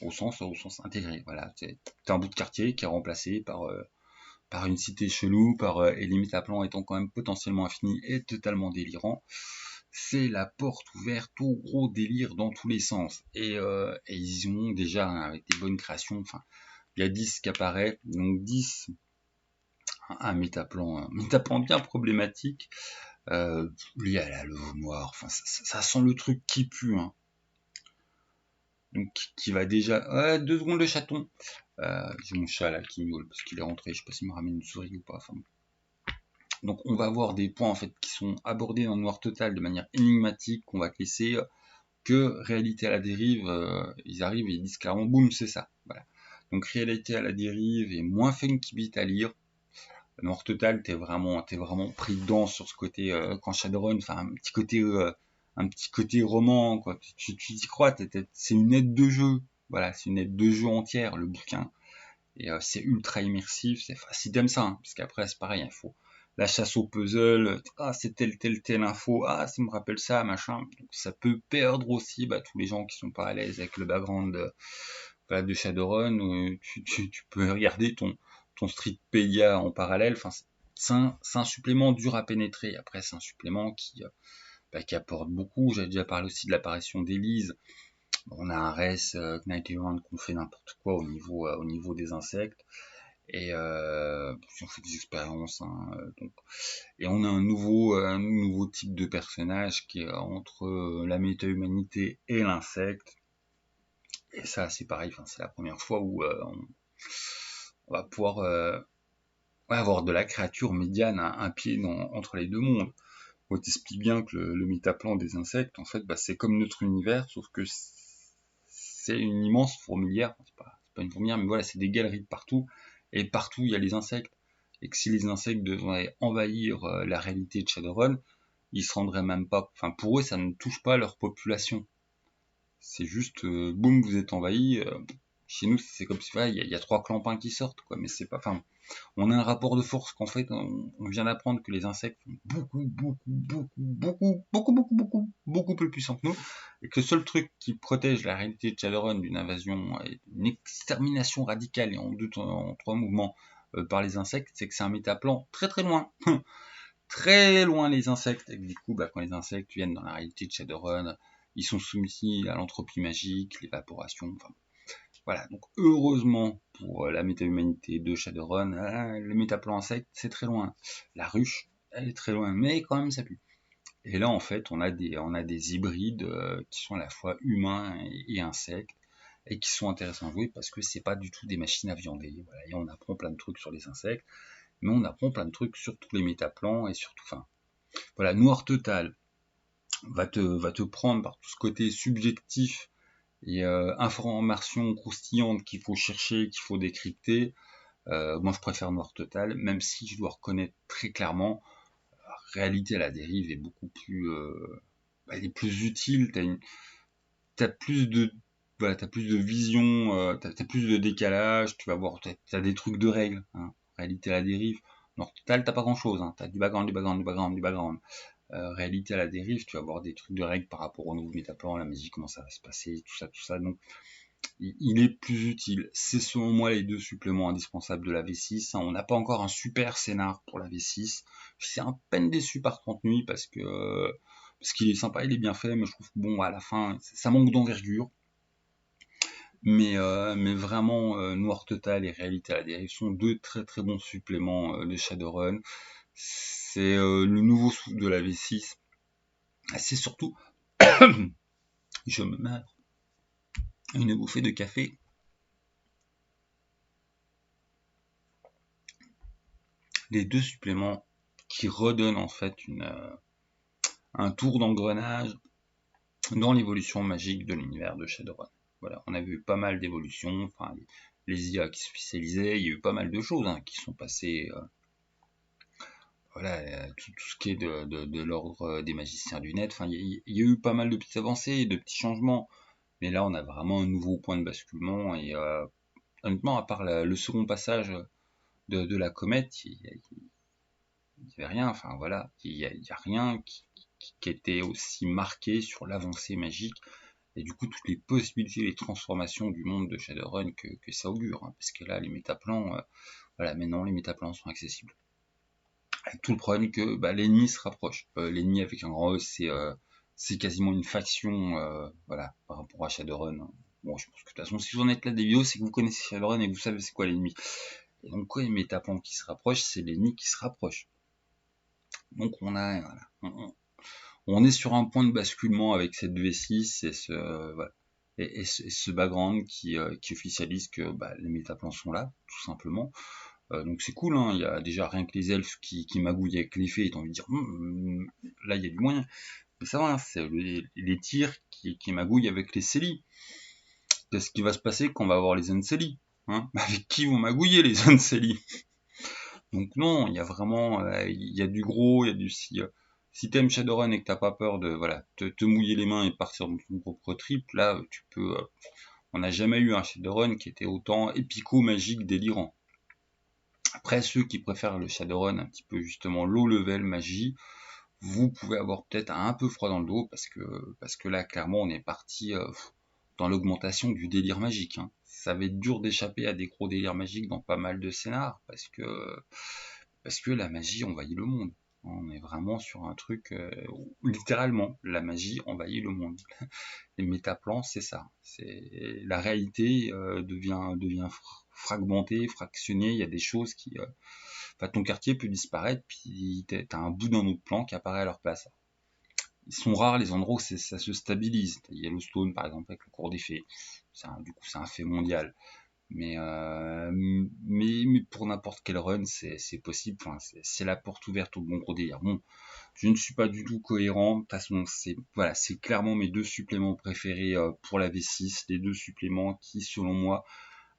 Au sens intégré. Voilà, c'est un bout de quartier qui est remplacé par une cité chelou, et les métaplans étant quand même potentiellement infinis et totalement délirants. C'est la porte ouverte au gros délire dans tous les sens. Et ils ont déjà, avec des bonnes créations, il y a 10 qui apparaît, donc 10, un métaplan bien problématique, lié à la levure noire, ça sent le truc qui pue, hein. Donc qui va déjà... 2 secondes le chaton. J'ai mon chat là qui miaule parce qu'il est rentré, je sais pas s'il me ramène une souris ou pas. Donc on va avoir des points en fait qui sont abordés dans le noir total de manière énigmatique, qu'on va te laisser que réalité à la dérive, ils arrivent et ils disent clairement boum, c'est ça. Voilà. Donc réalité à la dérive est moins funky beat à lire. Noir total, t'es vraiment pris dedans sur ce côté quand Shadowrun, un petit côté roman, quoi. Tu y crois, c'est une aide de jeu. Voilà, c'est une aide de jeu entière, le bouquin. Et c'est ultra immersif. Si t'aimes ça, hein, parce qu'après c'est pareil, il faut la chasse au puzzle. C'est telle info. Ça me rappelle ça, machin. Donc, ça peut perdre aussi tous les gens qui sont pas à l'aise avec le background de Shadowrun. Tu peux regarder ton Streetpedia en parallèle. C'est un supplément dur à pénétrer. Après, c'est un supplément qui apporte beaucoup. J'ai déjà parlé aussi de l'apparition d'Elise. On a un Res, Knight Errant qu'on fait n'importe quoi au niveau des insectes. Et on fait des expériences. Et on a un nouveau type de personnage qui est entre la méta-humanité et l'insecte. Et ça, c'est pareil. C'est la première fois où on va pouvoir avoir de la créature médiane à un pied entre les deux mondes. On t'explique bien que le métaplan des insectes, en fait, c'est comme notre univers, sauf que c'est une immense fourmilière. C'est pas une fourmilière, mais voilà, c'est des galeries de partout. Et partout, il y a les insectes. Et que si les insectes devaient envahir la réalité de Shadowrun, ils se rendraient même pas... pour eux, ça ne touche pas leur population. C'est juste, boum, vous êtes envahis. Chez nous, c'est comme si il y a 3 clampins qui sortent, quoi. Mais c'est pas... on a un rapport de force qu'en fait, on vient d'apprendre que les insectes sont beaucoup plus puissants que nous, et que le seul truc qui protège la réalité de Shadowrun d'une invasion et d'une extermination radicale et en 3 mouvements par les insectes, c'est que c'est un métaplan très très loin. Très loin les insectes, et du coup, quand les insectes viennent dans la réalité de Shadowrun, ils sont soumis à l'entropie magique, l'évaporation, voilà, donc heureusement pour la méta-humanité de Shadowrun, le métaplan insecte, c'est très loin. La ruche, elle est très loin, mais quand même ça pue. Et là, en fait, on a des hybrides qui sont à la fois humains et insectes, et qui sont intéressants à jouer parce que c'est pas du tout des machines à viander. Voilà, et on apprend plein de trucs sur les insectes, mais on apprend plein de trucs sur tous les métaplans et surtout, voilà, Noir Total va te prendre par tout ce côté subjectif et informations croustillantes qu'il faut chercher, qu'il faut décrypter. Moi, je préfère Noir Total, même si je dois reconnaître très clairement, réalité à la dérive est beaucoup plus, elle est plus utile. T'as plus de, voilà, t'as plus de vision, t'as plus de décalage. Tu vas voir, t'as des trucs de règles. Hein. Réalité à la dérive. Noir Total, t'as pas grand chose. Hein. T'as du background. Réalité à la dérive, tu vas avoir des trucs de règles par rapport au nouveau métaplan, la magie, comment ça va se passer, tout ça. Donc il est plus utile. C'est selon moi les deux suppléments indispensables de la V6. On n'a pas encore un super scénar pour la V6. Je suis à peine déçu par 30 nuits parce qu'il est sympa, il est bien fait, mais je trouve que bon, à la fin, ça manque d'envergure. Mais vraiment, Noir Total et Réalité à la dérive sont deux très très bons suppléments de Shadowrun. C'est le nouveau souffle de la V6. C'est surtout, je me meurs, une bouffée de café. Les deux suppléments qui redonnent en fait un tour d'engrenage dans l'évolution magique de l'univers de Shadowrun. Voilà, on a vu pas mal d'évolutions, enfin les IA qui se spécialisaient, il y a eu pas mal de choses qui sont passées. Voilà, tout ce qui est de l'ordre des magiciens du net. Enfin, il y a eu pas mal de petites avancées, de petits changements, mais là on a vraiment un nouveau point de basculement et honnêtement, à part le second passage de la comète, il n'y avait rien. Enfin voilà, il y a rien qui était aussi marqué sur l'avancée magique et du coup toutes les possibilités, les transformations du monde de Shadowrun que ça augure, parce que là les métaplans, voilà, maintenant les métaplans sont accessibles. Avec tout le problème que l'ennemi se rapproche. L'ennemi avec un grand E, c'est quasiment une faction, voilà, par rapport à Shadowrun. Bon, je pense que de toute façon, si vous en êtes là des vidéos, c'est que vous connaissez Shadowrun et que vous savez c'est quoi l'ennemi. Et donc, quand il y a un métaplans qui se rapproche, c'est l'ennemi qui se rapproche. Donc, on est sur un point de basculement avec cette V6 et ce background qui officialise que les métaplans sont là, tout simplement. Donc c'est cool, il y a déjà rien que les elfes qui magouillent avec les fées, et t'as envie de dire, là il y a du moyen. Mais ça va, c'est les tirs qui magouillent avec les Céli. Qu'est-ce qui va se passer quand on va avoir les Unceli, avec qui vont magouiller les Unceli? Donc non, il y a vraiment, il y a du gros, il y a du si t'aimes Shadowrun et que t'as pas peur de te mouiller les mains et partir dans ton propre trip, là tu peux. On n'a jamais eu un Shadowrun qui était autant épico-magique délirant. Après, ceux qui préfèrent le Shadowrun un petit peu justement low level magie, vous pouvez avoir peut-être un peu froid dans le dos parce que là, clairement, on est parti dans l'augmentation du délire magique. Ça va être dur d'échapper à des gros délires magiques dans pas mal de scénars parce que la magie envahit le monde. On est vraiment sur un truc, littéralement, la magie envahit le monde. Les métaplans, c'est ça. C'est la réalité devient fragmentée, fractionnée. Il y a des choses qui, ton quartier peut disparaître, puis t'as un bout d'un autre plan qui apparaît à leur place. Ils sont rares les endroits où ça se stabilise. Yellowstone, par exemple, avec le cours des fées. Du coup, c'est un fait mondial. Mais pour n'importe quel run, c'est possible. Enfin, c'est la porte ouverte au bon gros délire. Bon, je ne suis pas du tout cohérent. De toute façon, c'est clairement mes deux suppléments préférés pour la V6. Les deux suppléments qui, selon moi,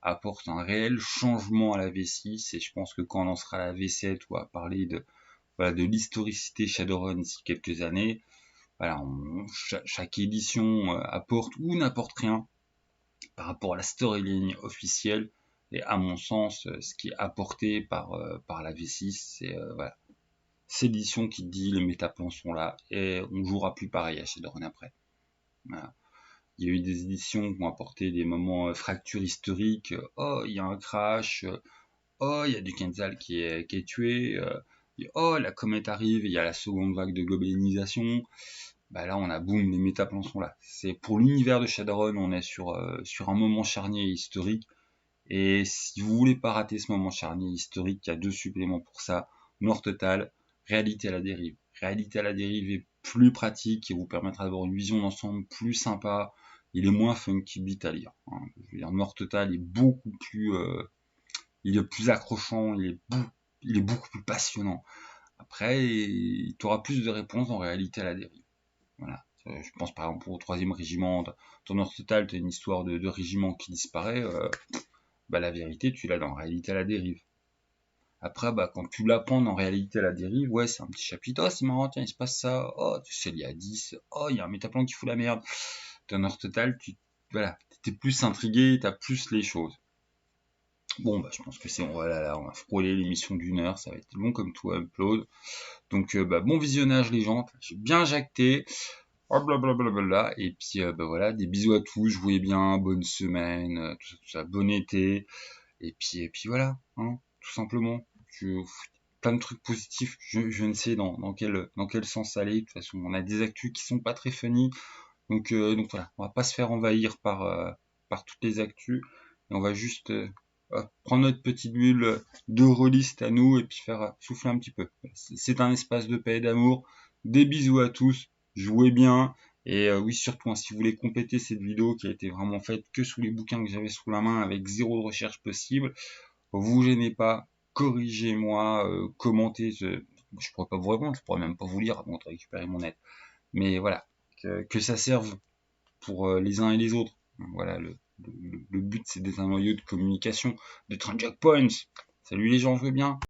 apportent un réel changement à la V6. Et je pense que quand on lancera la V7 ou à parler de l'historicité Shadowrun d'ici quelques années, voilà, chaque édition apporte ou n'apporte rien par rapport à la storyline officielle. Et à mon sens, ce qui est apporté par la V6, c'est l'édition qui dit les métaplans sont là et on jouera plus pareil à Shadowrun après. Voilà. Il y a eu des éditions qui ont apporté des moments fractures historiques. Oh, il y a un crash. Oh, il y a du Kenzal qui est tué. Oh, la comète arrive et il y a la seconde vague de globalisation. Là, on a boum, les métaplans sont là. C'est pour l'univers de Shadowrun, on est sur un moment charnier historique. Et si vous voulez pas rater ce moment charnier historique, il y a deux suppléments pour ça. Noir Total, Réalité à la dérive. Réalité à la dérive est plus pratique et vous permettra d'avoir une vision d'ensemble plus sympa. Il est moins funky beat à lire. Je veux dire, Noir Total est beaucoup plus, il est plus accrochant, il est beaucoup plus passionnant. Après, tu auras plus de réponses en Réalité à la dérive. Voilà. Je pense par exemple au 3e régiment. Dans Noir Total, tu as une histoire de régiment qui disparaît. La vérité, tu l'as dans Réalité à la dérive. Après, quand tu l'apprends dans Réalité à la dérive, ouais, c'est un petit chapitre. Oh, c'est marrant, tiens, il se passe ça. Oh, tu sais, il y a 10. Oh, il y a un métaplan qui fout la merde. Dans Noir Total, t'es plus intrigué, t'as plus les choses. Bon, je pense que on va frôler l'émission d'une heure, ça va être long comme tout upload. Donc, bon visionnage les gens, j'ai bien jacté. oh, blablabla. Et puis voilà, des bisous à tous, jouez bien, bonne semaine, tout ça, bon été. Et puis voilà, hein, tout simplement. Plein de trucs positifs. Je ne sais dans quel sens aller. De toute façon, on a des actus qui sont pas très funny. Donc voilà, on va pas se faire envahir par toutes les actus. Et on va juste prendre notre petite bulle de rôliste à nous et puis faire souffler un petit peu. C'est un espace de paix et d'amour. Des bisous à tous. Jouez bien. Et oui, surtout, hein, si vous voulez compléter cette vidéo qui a été vraiment faite que sous les bouquins que j'avais sous la main avec zéro de recherche possible, vous gênez pas, corrigez-moi, commentez. Je pourrais pas vous répondre, je pourrais même pas vous lire avant de récupérer mon aide. Mais voilà, que ça serve pour les uns et les autres. Voilà, le but c'est d'être un noyau de communication, d'être un Jack Points. Salut les gens, jouez bien.